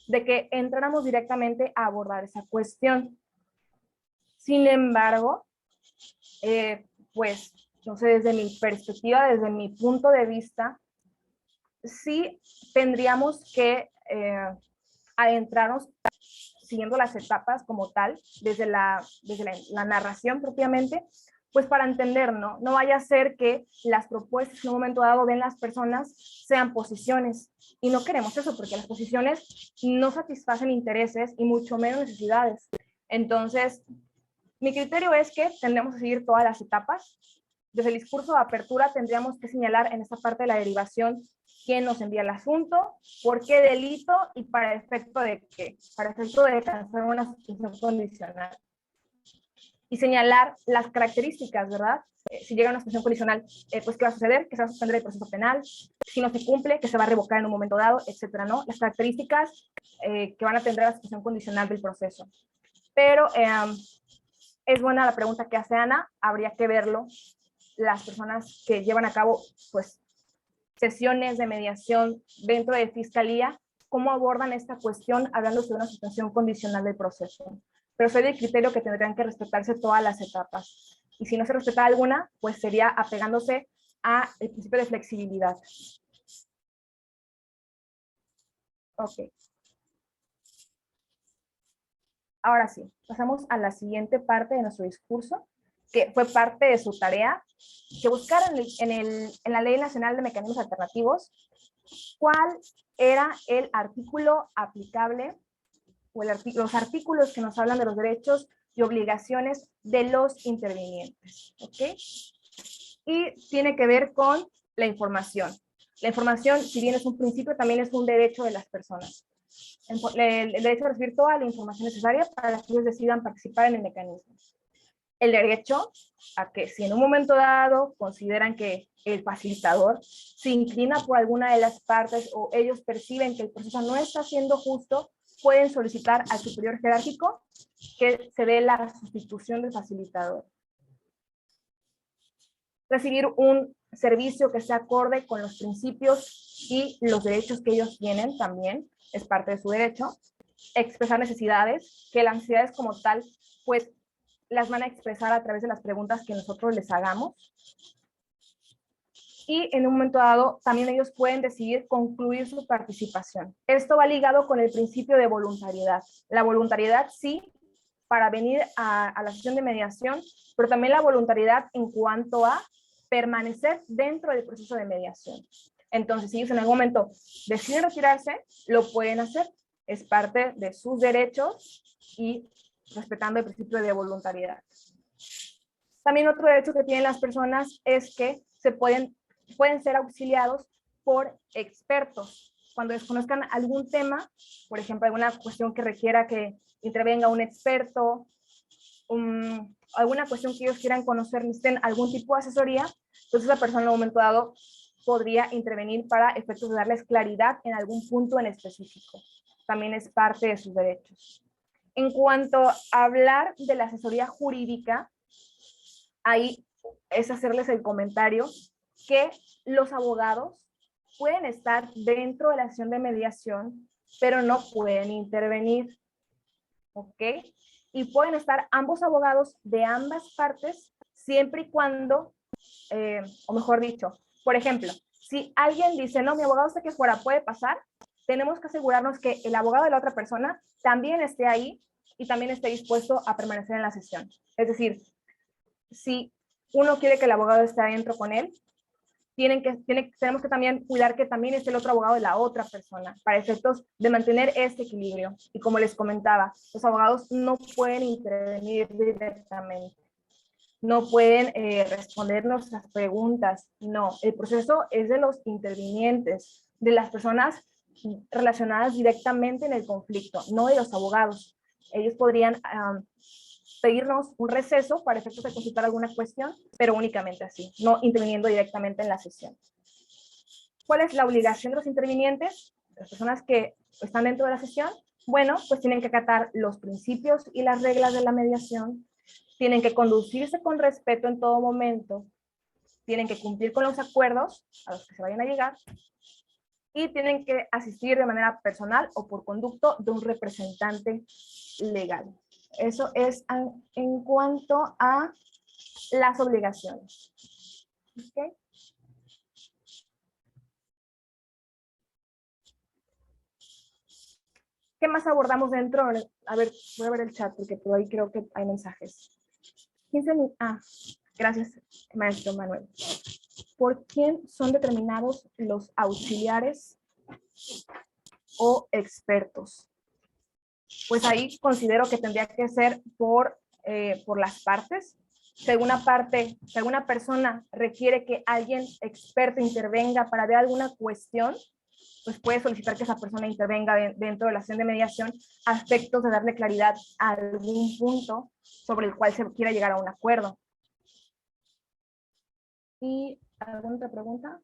de que entráramos directamente a abordar esa cuestión. Sin embargo, pues, no sé, desde mi perspectiva, desde mi punto de vista, sí tendríamos que adentrarnos siguiendo las etapas como tal, desde la narración propiamente, pues para entender, ¿no? No vaya a ser que las propuestas en un momento dado den las personas sean posiciones, y no queremos eso, porque las posiciones no satisfacen intereses y mucho menos necesidades. Entonces, mi criterio es que tendremos que seguir todas las etapas. Desde el discurso de apertura tendríamos que señalar en esta parte de la derivación quién nos envía el asunto, por qué delito y para efecto de qué, para efecto de alcanzar una suspensión condicional. Y señalar las características, ¿verdad? Si llega una suspensión condicional, pues ¿qué va a suceder? Que se va a suspender el proceso penal, si no se cumple, que se va a revocar en un momento dado, etcétera, ¿no? Las características que van a tener la suspensión condicional del proceso. Pero es buena la pregunta que hace Ana, habría que verlo. Las personas que llevan a cabo, pues, sesiones de mediación dentro de Fiscalía, cómo abordan esta cuestión hablando sobre una suspensión condicional del proceso. Pero soy del criterio que tendrían que respetarse todas las etapas. Y si no se respeta alguna, pues sería apegándose al principio de flexibilidad. Ok. Ahora sí, pasamos a la siguiente parte de nuestro discurso, que fue parte de su tarea, que buscar en la Ley Nacional de Mecanismos Alternativos cuál era el artículo aplicable o los artículos que nos hablan de los derechos y obligaciones de los intervinientes, ¿ok? Y tiene que ver con la información. La información, si bien es un principio, también es un derecho de las personas. El derecho a recibir toda la información necesaria para que ellos decidan participar en el mecanismo. El derecho a que si en un momento dado consideran que el facilitador se inclina por alguna de las partes o ellos perciben que el proceso no está siendo justo, pueden solicitar al superior jerárquico que se dé la sustitución del facilitador. Recibir un servicio que sea acorde con los principios y los derechos que ellos tienen también es parte de su derecho. Expresar necesidades, que las necesidades como tal, pues las van a expresar a través de las preguntas que nosotros les hagamos. Y en un momento dado, también ellos pueden decidir concluir su participación. Esto va ligado con el principio de voluntariedad. La voluntariedad sí, para venir a la sesión de mediación, pero también la voluntariedad en cuanto a permanecer dentro del proceso de mediación. Entonces, si ellos en algún momento deciden retirarse, lo pueden hacer. Es parte de sus derechos y respetando el principio de voluntariedad. También otro derecho que tienen las personas es que pueden ser auxiliados por expertos. Cuando desconozcan algún tema, por ejemplo, alguna cuestión que requiera que intervenga un experto, alguna cuestión que ellos quieran conocer, necesiten algún tipo de asesoría, entonces la persona en un momento dado podría intervenir para efectos de darles claridad en algún punto en específico. También es parte de sus derechos. En cuanto a hablar de la asesoría jurídica, ahí es hacerles el comentario que los abogados pueden estar dentro de la sesión de mediación, pero no pueden intervenir, ¿ok? Y pueden estar ambos abogados de ambas partes, siempre y cuando, o mejor dicho, por ejemplo, si alguien dice, no, mi abogado está aquí fuera, puede pasar, tenemos que asegurarnos que el abogado de la otra persona también esté ahí y también esté dispuesto a permanecer en la sesión. Es decir, si uno quiere que el abogado esté adentro con él, tenemos que también cuidar que también esté el otro abogado de la otra persona, para efectos de mantener este equilibrio. Y como les comentaba, los abogados no pueden intervenir directamente, no pueden responder nuestras preguntas, no. El proceso es de los intervinientes, de las personas relacionadas directamente en el conflicto, no de los abogados. Ellos podrían pedirnos un receso para efectos de consultar alguna cuestión, pero únicamente así, no interviniendo directamente en la sesión. ¿Cuál es la obligación de los intervinientes? Las personas que están dentro de la sesión, bueno, pues tienen que acatar los principios y las reglas de la mediación, tienen que conducirse con respeto en todo momento, tienen que cumplir con los acuerdos a los que se vayan a llegar, y tienen que asistir de manera personal o por conducto de un representante legal. Eso es en cuanto a las obligaciones. ¿Okay? ¿Qué más abordamos dentro? A ver, voy a ver el chat porque por ahí creo que hay mensajes. Gracias, maestro Manuel. ¿Por quién son determinados los auxiliares o expertos? Pues ahí considero que tendría que ser por las partes. Si alguna persona requiere que alguien experto intervenga para ver alguna cuestión, pues puede solicitar que esa persona intervenga dentro de la sesión de mediación a efectos de darle claridad a algún punto sobre el cual se quiera llegar a un acuerdo. ¿Y alguna otra pregunta?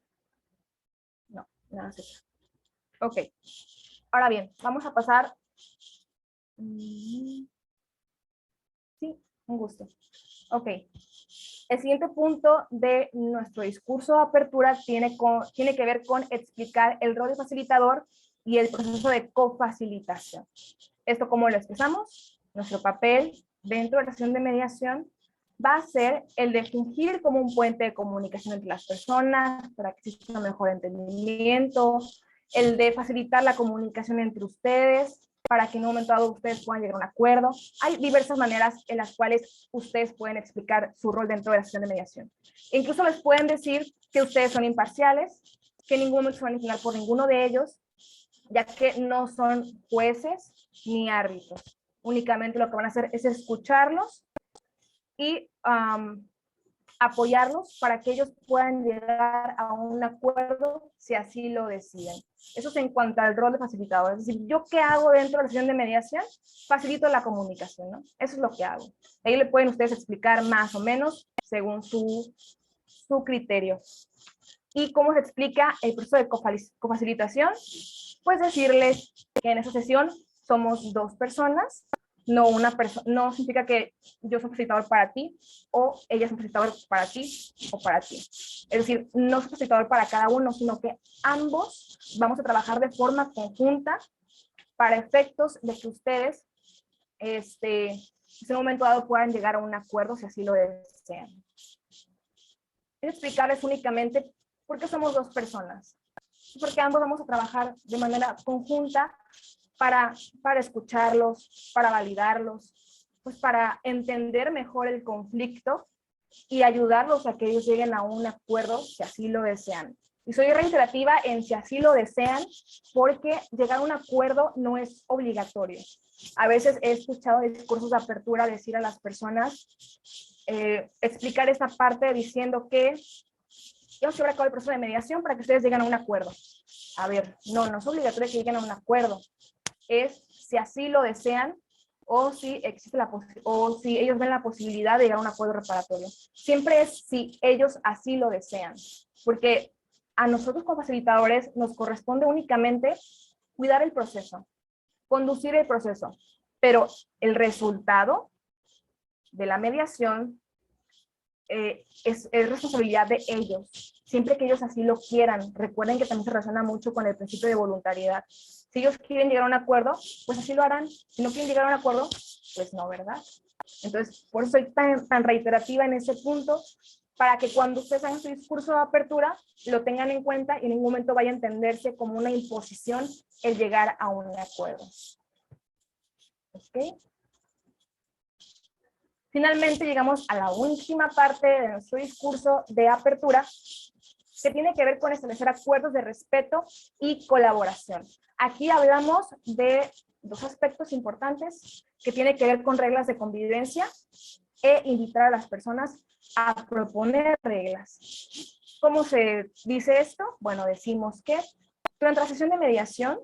No, nada más. Ok. Ahora bien, vamos a pasar. Sí, un gusto. Ok. El siguiente punto de nuestro discurso de apertura tiene que ver con explicar el rol de facilitador y el proceso de cofacilitación. Esto, ¿cómo lo expresamos? Nuestro papel dentro de la sesión de mediación va a ser el de fungir como un puente de comunicación entre las personas para que exista un mejor entendimiento, el de facilitar la comunicación entre ustedes para que en un momento dado ustedes puedan llegar a un acuerdo. Hay diversas maneras en las cuales ustedes pueden explicar su rol dentro de la sesión de mediación. E incluso les pueden decir que ustedes son imparciales, que en ningún momento se van a inclinar por ninguno de ellos, ya que no son jueces ni árbitros. Únicamente lo que van a hacer es escucharlos y apoyarlos para que ellos puedan llegar a un acuerdo si así lo deciden. Eso es en cuanto al rol de facilitador. Es decir, ¿yo qué hago dentro de la sesión de mediación? Facilito la comunicación, ¿no? Eso es lo que hago. Ahí le pueden ustedes explicar más o menos según su criterio. ¿Y cómo se explica el proceso de cofacilitación? Pues decirles que en esa sesión somos dos personas, no una persona, no significa que yo soy facilitador para ti o ella es un facilitador para ti o para ti. Es decir, no soy facilitador para cada uno, sino que ambos vamos a trabajar de forma conjunta para efectos de que ustedes en ese momento dado puedan llegar a un acuerdo si así lo desean. Quiero explicarles únicamente por qué somos dos personas. Porque ambos vamos a trabajar de manera conjunta para escucharlos, para validarlos, pues para entender mejor el conflicto y ayudarlos a que ellos lleguen a un acuerdo si así lo desean. Y soy reiterativa en si así lo desean, porque llegar a un acuerdo no es obligatorio. A veces he escuchado discursos de apertura decir a las personas explicar esta parte diciendo que yo llevar a cabo el proceso de mediación para que ustedes lleguen a un acuerdo. A ver, no es obligatorio que lleguen a un acuerdo. Es si así lo desean o si existe o si ellos ven la posibilidad de llegar a un acuerdo reparatorio. Siempre es si ellos así lo desean, porque a nosotros como facilitadores nos corresponde únicamente cuidar el proceso, conducir el proceso, pero el resultado de la mediación es responsabilidad de ellos, siempre que ellos así lo quieran. Recuerden que también se relaciona mucho con el principio de voluntariedad. Si ellos quieren llegar a un acuerdo, pues así lo harán. Si no quieren llegar a un acuerdo, pues no, ¿verdad? Entonces, por eso soy tan reiterativa en ese punto, para que cuando ustedes hagan su discurso de apertura, lo tengan en cuenta y en ningún momento vaya a entenderse como una imposición el llegar a un acuerdo. ¿Ok? Finalmente llegamos a la última parte de nuestro discurso de apertura, que tiene que ver con establecer acuerdos de respeto y colaboración. Aquí hablamos de dos aspectos importantes que tienen que ver con reglas de convivencia e invitar a las personas a proponer reglas. ¿Cómo se dice esto? Bueno, decimos que durante la sesión de mediación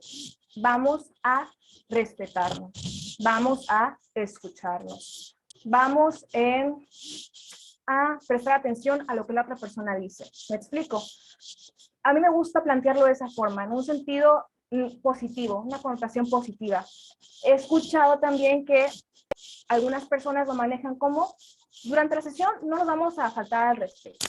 vamos a respetarnos, vamos a escucharnos, vamos a prestar atención a lo que la otra persona dice. ¿Me explico? A mí me gusta plantearlo de esa forma, en un sentido positivo, una connotación positiva. He escuchado también que algunas personas lo manejan como: durante la sesión no nos vamos a faltar al respeto,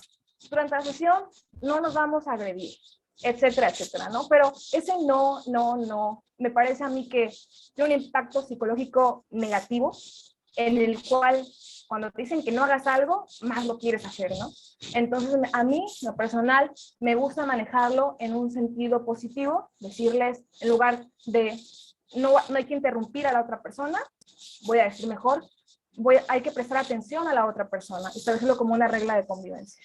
durante la sesión no nos vamos a agredir, etcétera, etcétera, ¿no? Pero ese no, me parece a mí que tiene un impacto psicológico negativo, en el cual cuando te dicen que no hagas algo, más lo quieres hacer, ¿no? Entonces, a mí, lo personal, me gusta manejarlo en un sentido positivo, decirles, en lugar de no hay que interrumpir a la otra persona, voy a decir mejor, hay que prestar atención a la otra persona y establecerlo como una regla de convivencia.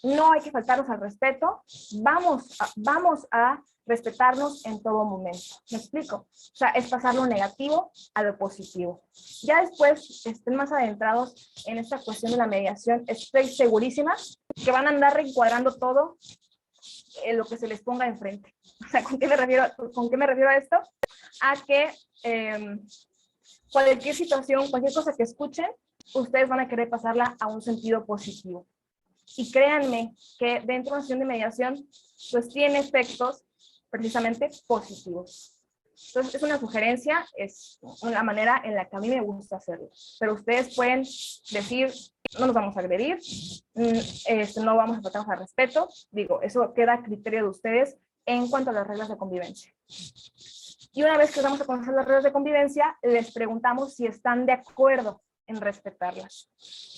No hay que faltarnos al respeto, vamos a respetarnos en todo momento. ¿Me explico? O sea, es pasar lo negativo a lo positivo. Ya después, estén más adentrados en esta cuestión de la mediación, estoy segurísima que van a andar reencuadrando todo en lo que se les ponga enfrente. O sea, ¿con qué me refiero a esto? A que cualquier situación, cualquier cosa que escuchen, ustedes van a querer pasarla a un sentido positivo. Y créanme que dentro de una sesión de mediación, pues tiene efectos precisamente positivos. Entonces, es una sugerencia, es una manera en la que a mí me gusta hacerlo. Pero ustedes pueden decir, no nos vamos a agredir, no vamos a faltarnos al respeto. Digo, eso queda a criterio de ustedes en cuanto a las reglas de convivencia. Y una vez que vamos a conocer las reglas de convivencia, les preguntamos si están de acuerdo en respetarlas.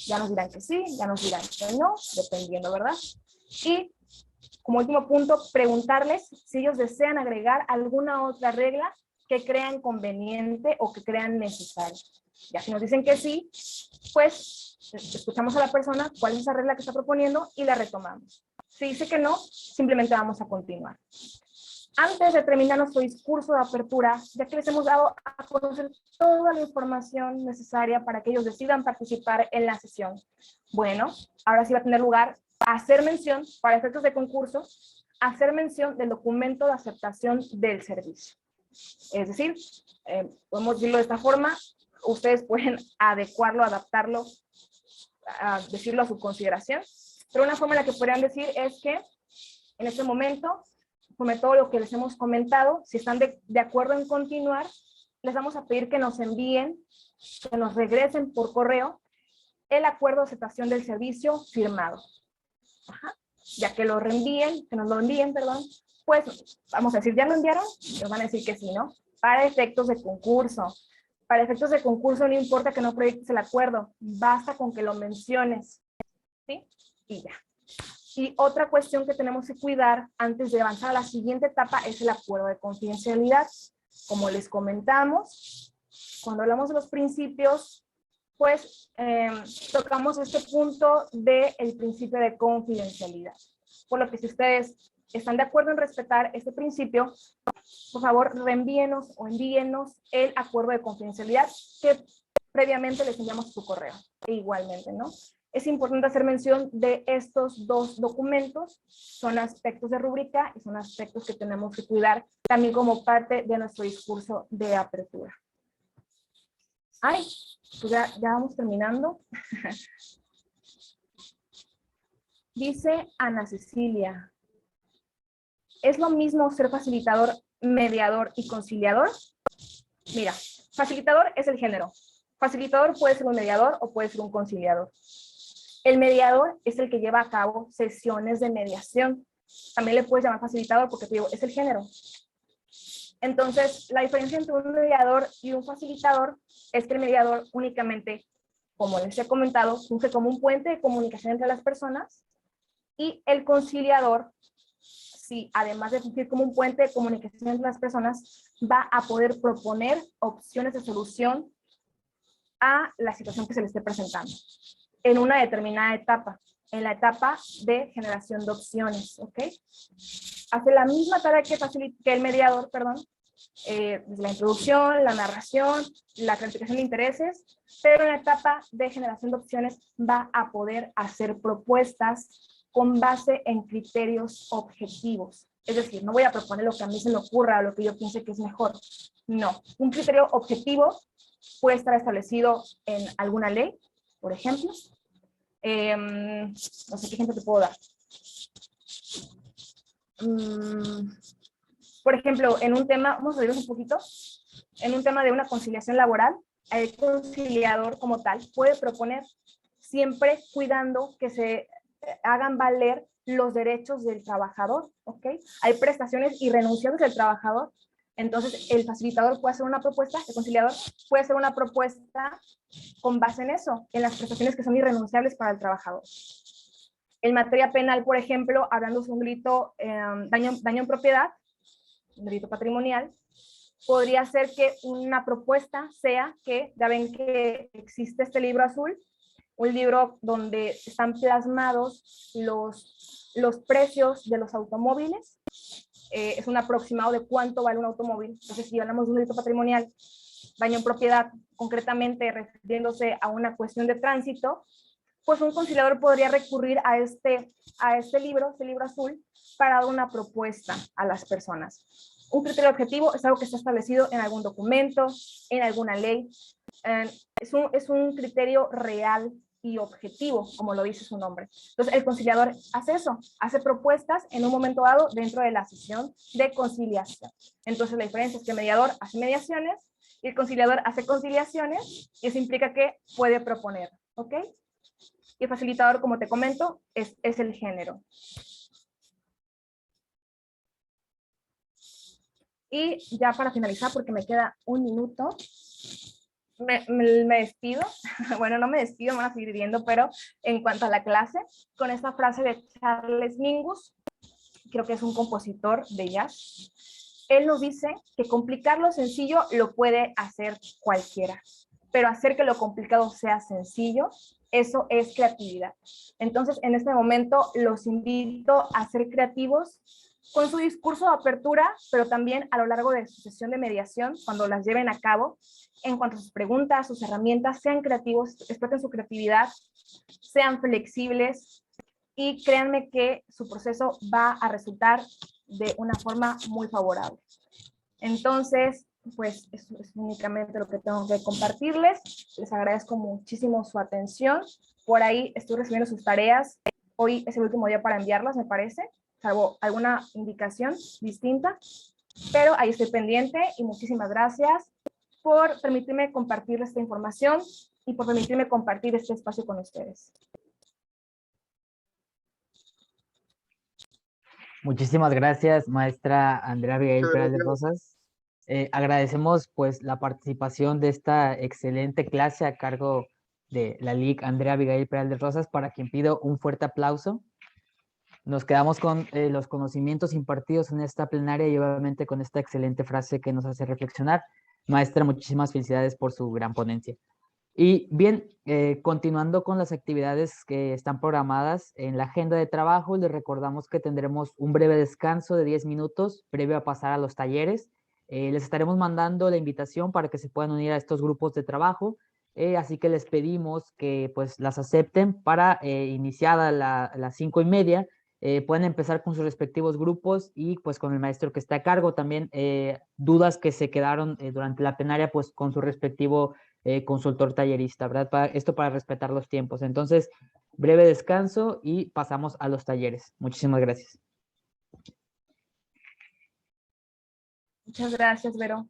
Ya nos dirán que sí, ya nos dirán que no, dependiendo, ¿verdad? Y como último punto, preguntarles si ellos desean agregar alguna otra regla que crean conveniente o que crean necesaria. Ya si nos dicen que sí, pues escuchamos a la persona cuál es esa regla que está proponiendo y la retomamos. Si dice que no, simplemente vamos a continuar. Antes de terminar nuestro discurso de apertura, ya que les hemos dado a conocer toda la información necesaria para que ellos decidan participar en la sesión, bueno, ahora sí va a tener lugar hacer mención, para efectos de concurso, hacer mención del documento de aceptación del servicio. Es decir, podemos decirlo de esta forma, ustedes pueden adecuarlo, adaptarlo, decirlo a su consideración, pero una forma en la que podrían decir es que en este momento, con todo lo que les hemos comentado, si están de acuerdo en continuar, les vamos a pedir que nos envíen, que nos regresen por correo el acuerdo de aceptación del servicio firmado. Ajá. Ya que lo reenvíen, que nos lo envíen, perdón, pues vamos a decir, ¿ya lo enviaron? Nos van a decir que sí, ¿no? Para efectos de concurso. Para efectos de concurso no importa que no proyectes el acuerdo, basta con que lo menciones, ¿sí? Y ya. Y otra cuestión que tenemos que cuidar antes de avanzar a la siguiente etapa es el acuerdo de confidencialidad. Como les comentamos, cuando hablamos de los principios, pues tocamos este punto del principio de confidencialidad. Por lo que si ustedes están de acuerdo en respetar este principio, por favor reenvíenos o envíenos el acuerdo de confidencialidad que previamente les enviamos su correo. E igualmente, ¿no? Es importante hacer mención de estos dos documentos. Son aspectos de rúbrica y son aspectos que tenemos que cuidar también como parte de nuestro discurso de apertura. Ay, pues ya vamos terminando. Dice Ana Cecilia, ¿es lo mismo ser facilitador, mediador y conciliador? Mira, facilitador es el género. Facilitador puede ser un mediador o puede ser un conciliador. El mediador es el que lleva a cabo sesiones de mediación. También le puedes llamar facilitador porque te digo, es el género. Entonces, la diferencia entre un mediador y un facilitador es que el mediador únicamente, como les he comentado, funge como un puente de comunicación entre las personas, y el conciliador, sí, además de fungir como un puente de comunicación entre las personas, va a poder proponer opciones de solución a la situación que se le esté presentando en una determinada etapa, en la etapa de generación de opciones, ¿ok? Hace la misma tarea que el mediador, perdón, desde la introducción, la narración, la clarificación de intereses, pero en la etapa de generación de opciones va a poder hacer propuestas con base en criterios objetivos. Es decir, no voy a proponer lo que a mí se me ocurra o lo que yo piense que es mejor. No, un criterio objetivo puede estar establecido en alguna ley, por ejemplo. No sé qué ejemplo te puedo dar. Por ejemplo, en un tema, vamos a verlo un poquito, en un tema de una conciliación laboral, el conciliador como tal puede proponer, siempre cuidando que se hagan valer los derechos del trabajador, ¿ok? Hay prestaciones irrenunciables del trabajador, entonces el facilitador puede hacer una propuesta, el conciliador puede hacer una propuesta con base en eso, en las prestaciones que son irrenunciables para el trabajador. En materia penal, por ejemplo, hablando de un delito, daño en propiedad, un delito patrimonial, podría ser que una propuesta sea que, ya ven que existe este libro azul, un libro donde están plasmados los precios de los automóviles, es un aproximado de cuánto vale un automóvil. Entonces, si hablamos de un delito patrimonial, daño en propiedad, concretamente refiriéndose a una cuestión de tránsito, pues un conciliador podría recurrir a este libro azul, para dar una propuesta a las personas. Un criterio objetivo es algo que está establecido en algún documento, en alguna ley. Es un criterio real y objetivo, como lo dice su nombre. Entonces, el conciliador hace eso, hace propuestas en un momento dado dentro de la sesión de conciliación. Entonces, la diferencia es que el mediador hace mediaciones y el conciliador hace conciliaciones, y eso implica que puede proponer, ¿ok? Y el facilitador, como te comento, es el género. Y ya para finalizar, porque me queda un minuto, me despido. Bueno, no me despido, me van a seguir viendo, pero en cuanto a la clase, con esta frase de Charles Mingus, creo que es un compositor de jazz, él nos dice que complicar lo sencillo lo puede hacer cualquiera, pero hacer que lo complicado sea sencillo, eso es creatividad. Entonces, en este momento los invito a ser creativos con su discurso de apertura, pero también a lo largo de su sesión de mediación, cuando las lleven a cabo, en cuanto a sus preguntas, sus herramientas, sean creativos, exploten su creatividad, sean flexibles, y créanme que su proceso va a resultar de una forma muy favorable. Entonces, pues eso es únicamente lo que tengo que compartirles. Les agradezco muchísimo su atención. Por ahí estoy recibiendo sus tareas. Hoy es el último día para enviarlas, me parece, salvo alguna indicación distinta. Pero ahí estoy pendiente y muchísimas gracias por permitirme compartir esta información y por permitirme compartir este espacio con ustedes. Muchísimas gracias, maestra Andrea Abigail Peralta Rosas. Agradecemos pues la participación de esta excelente clase a cargo de la LIC Andrea Abigail Peralta Rosas, para quien pido un fuerte aplauso. Nos quedamos con los conocimientos impartidos en esta plenaria y obviamente con esta excelente frase que nos hace reflexionar. Maestra, muchísimas felicidades por su gran ponencia. Y bien, continuando con las actividades que están programadas en la agenda de trabajo, les recordamos que tendremos un breve descanso de 10 minutos previo a pasar a los talleres. Les estaremos mandando la invitación para que se puedan unir a estos grupos de trabajo. así que les pedimos que pues las acepten para iniciada las 5:30, pueden empezar con sus respectivos grupos y pues con el maestro que está a cargo. También dudas que se quedaron durante la plenaria, pues con su respectivo consultor tallerista, ¿verdad? Esto para respetar los tiempos. Entonces, breve descanso y pasamos a los talleres. Muchísimas gracias. Muchas gracias, Vero.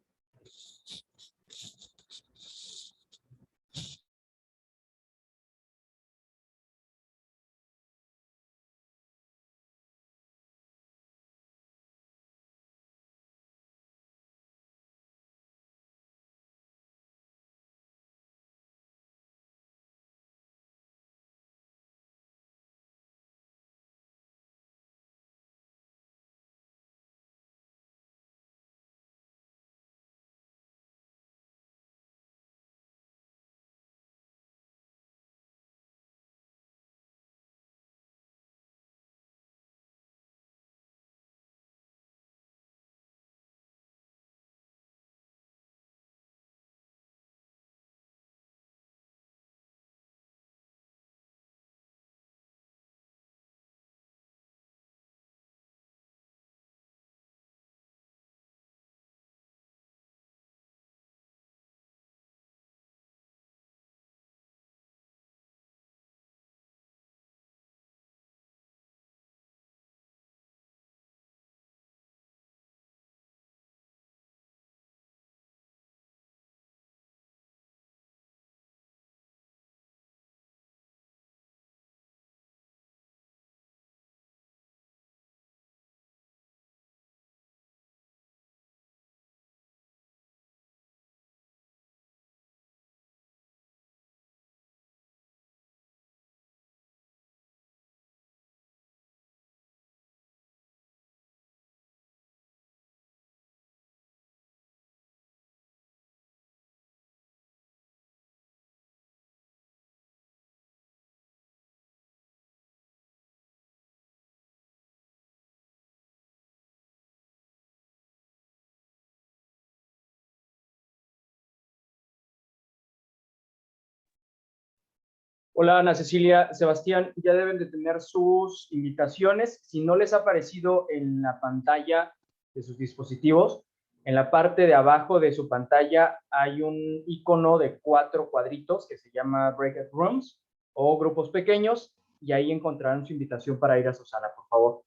Hola Ana Cecilia, Sebastián, ya deben de tener sus invitaciones. Si no les ha aparecido en la pantalla de sus dispositivos, en la parte de abajo de su pantalla hay un icono de 4 cuadritos que se llama Breakout Rooms o grupos pequeños, y ahí encontrarán su invitación para ir a su sala, por favor.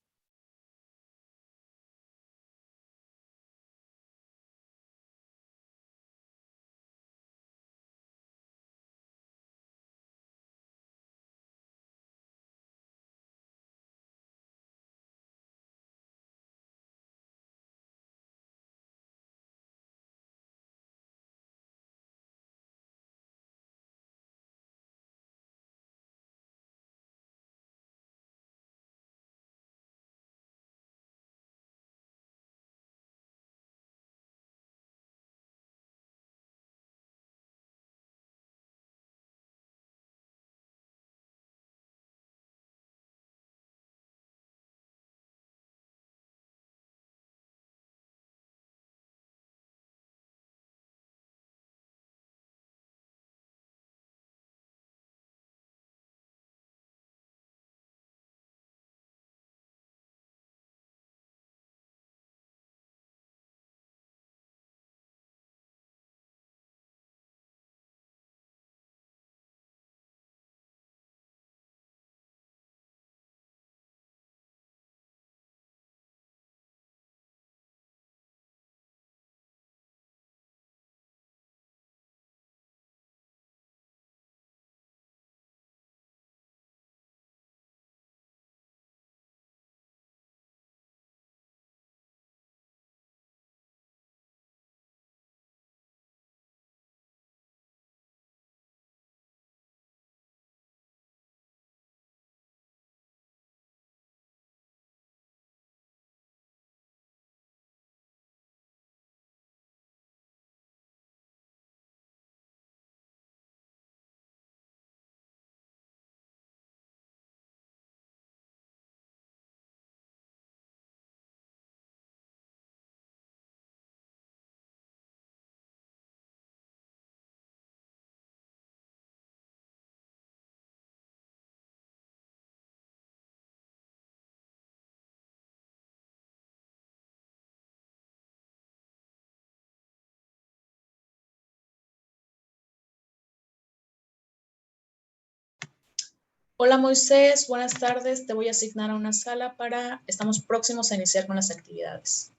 Hola Moisés, buenas tardes. Te voy a asignar a una sala estamos próximos a iniciar con las actividades.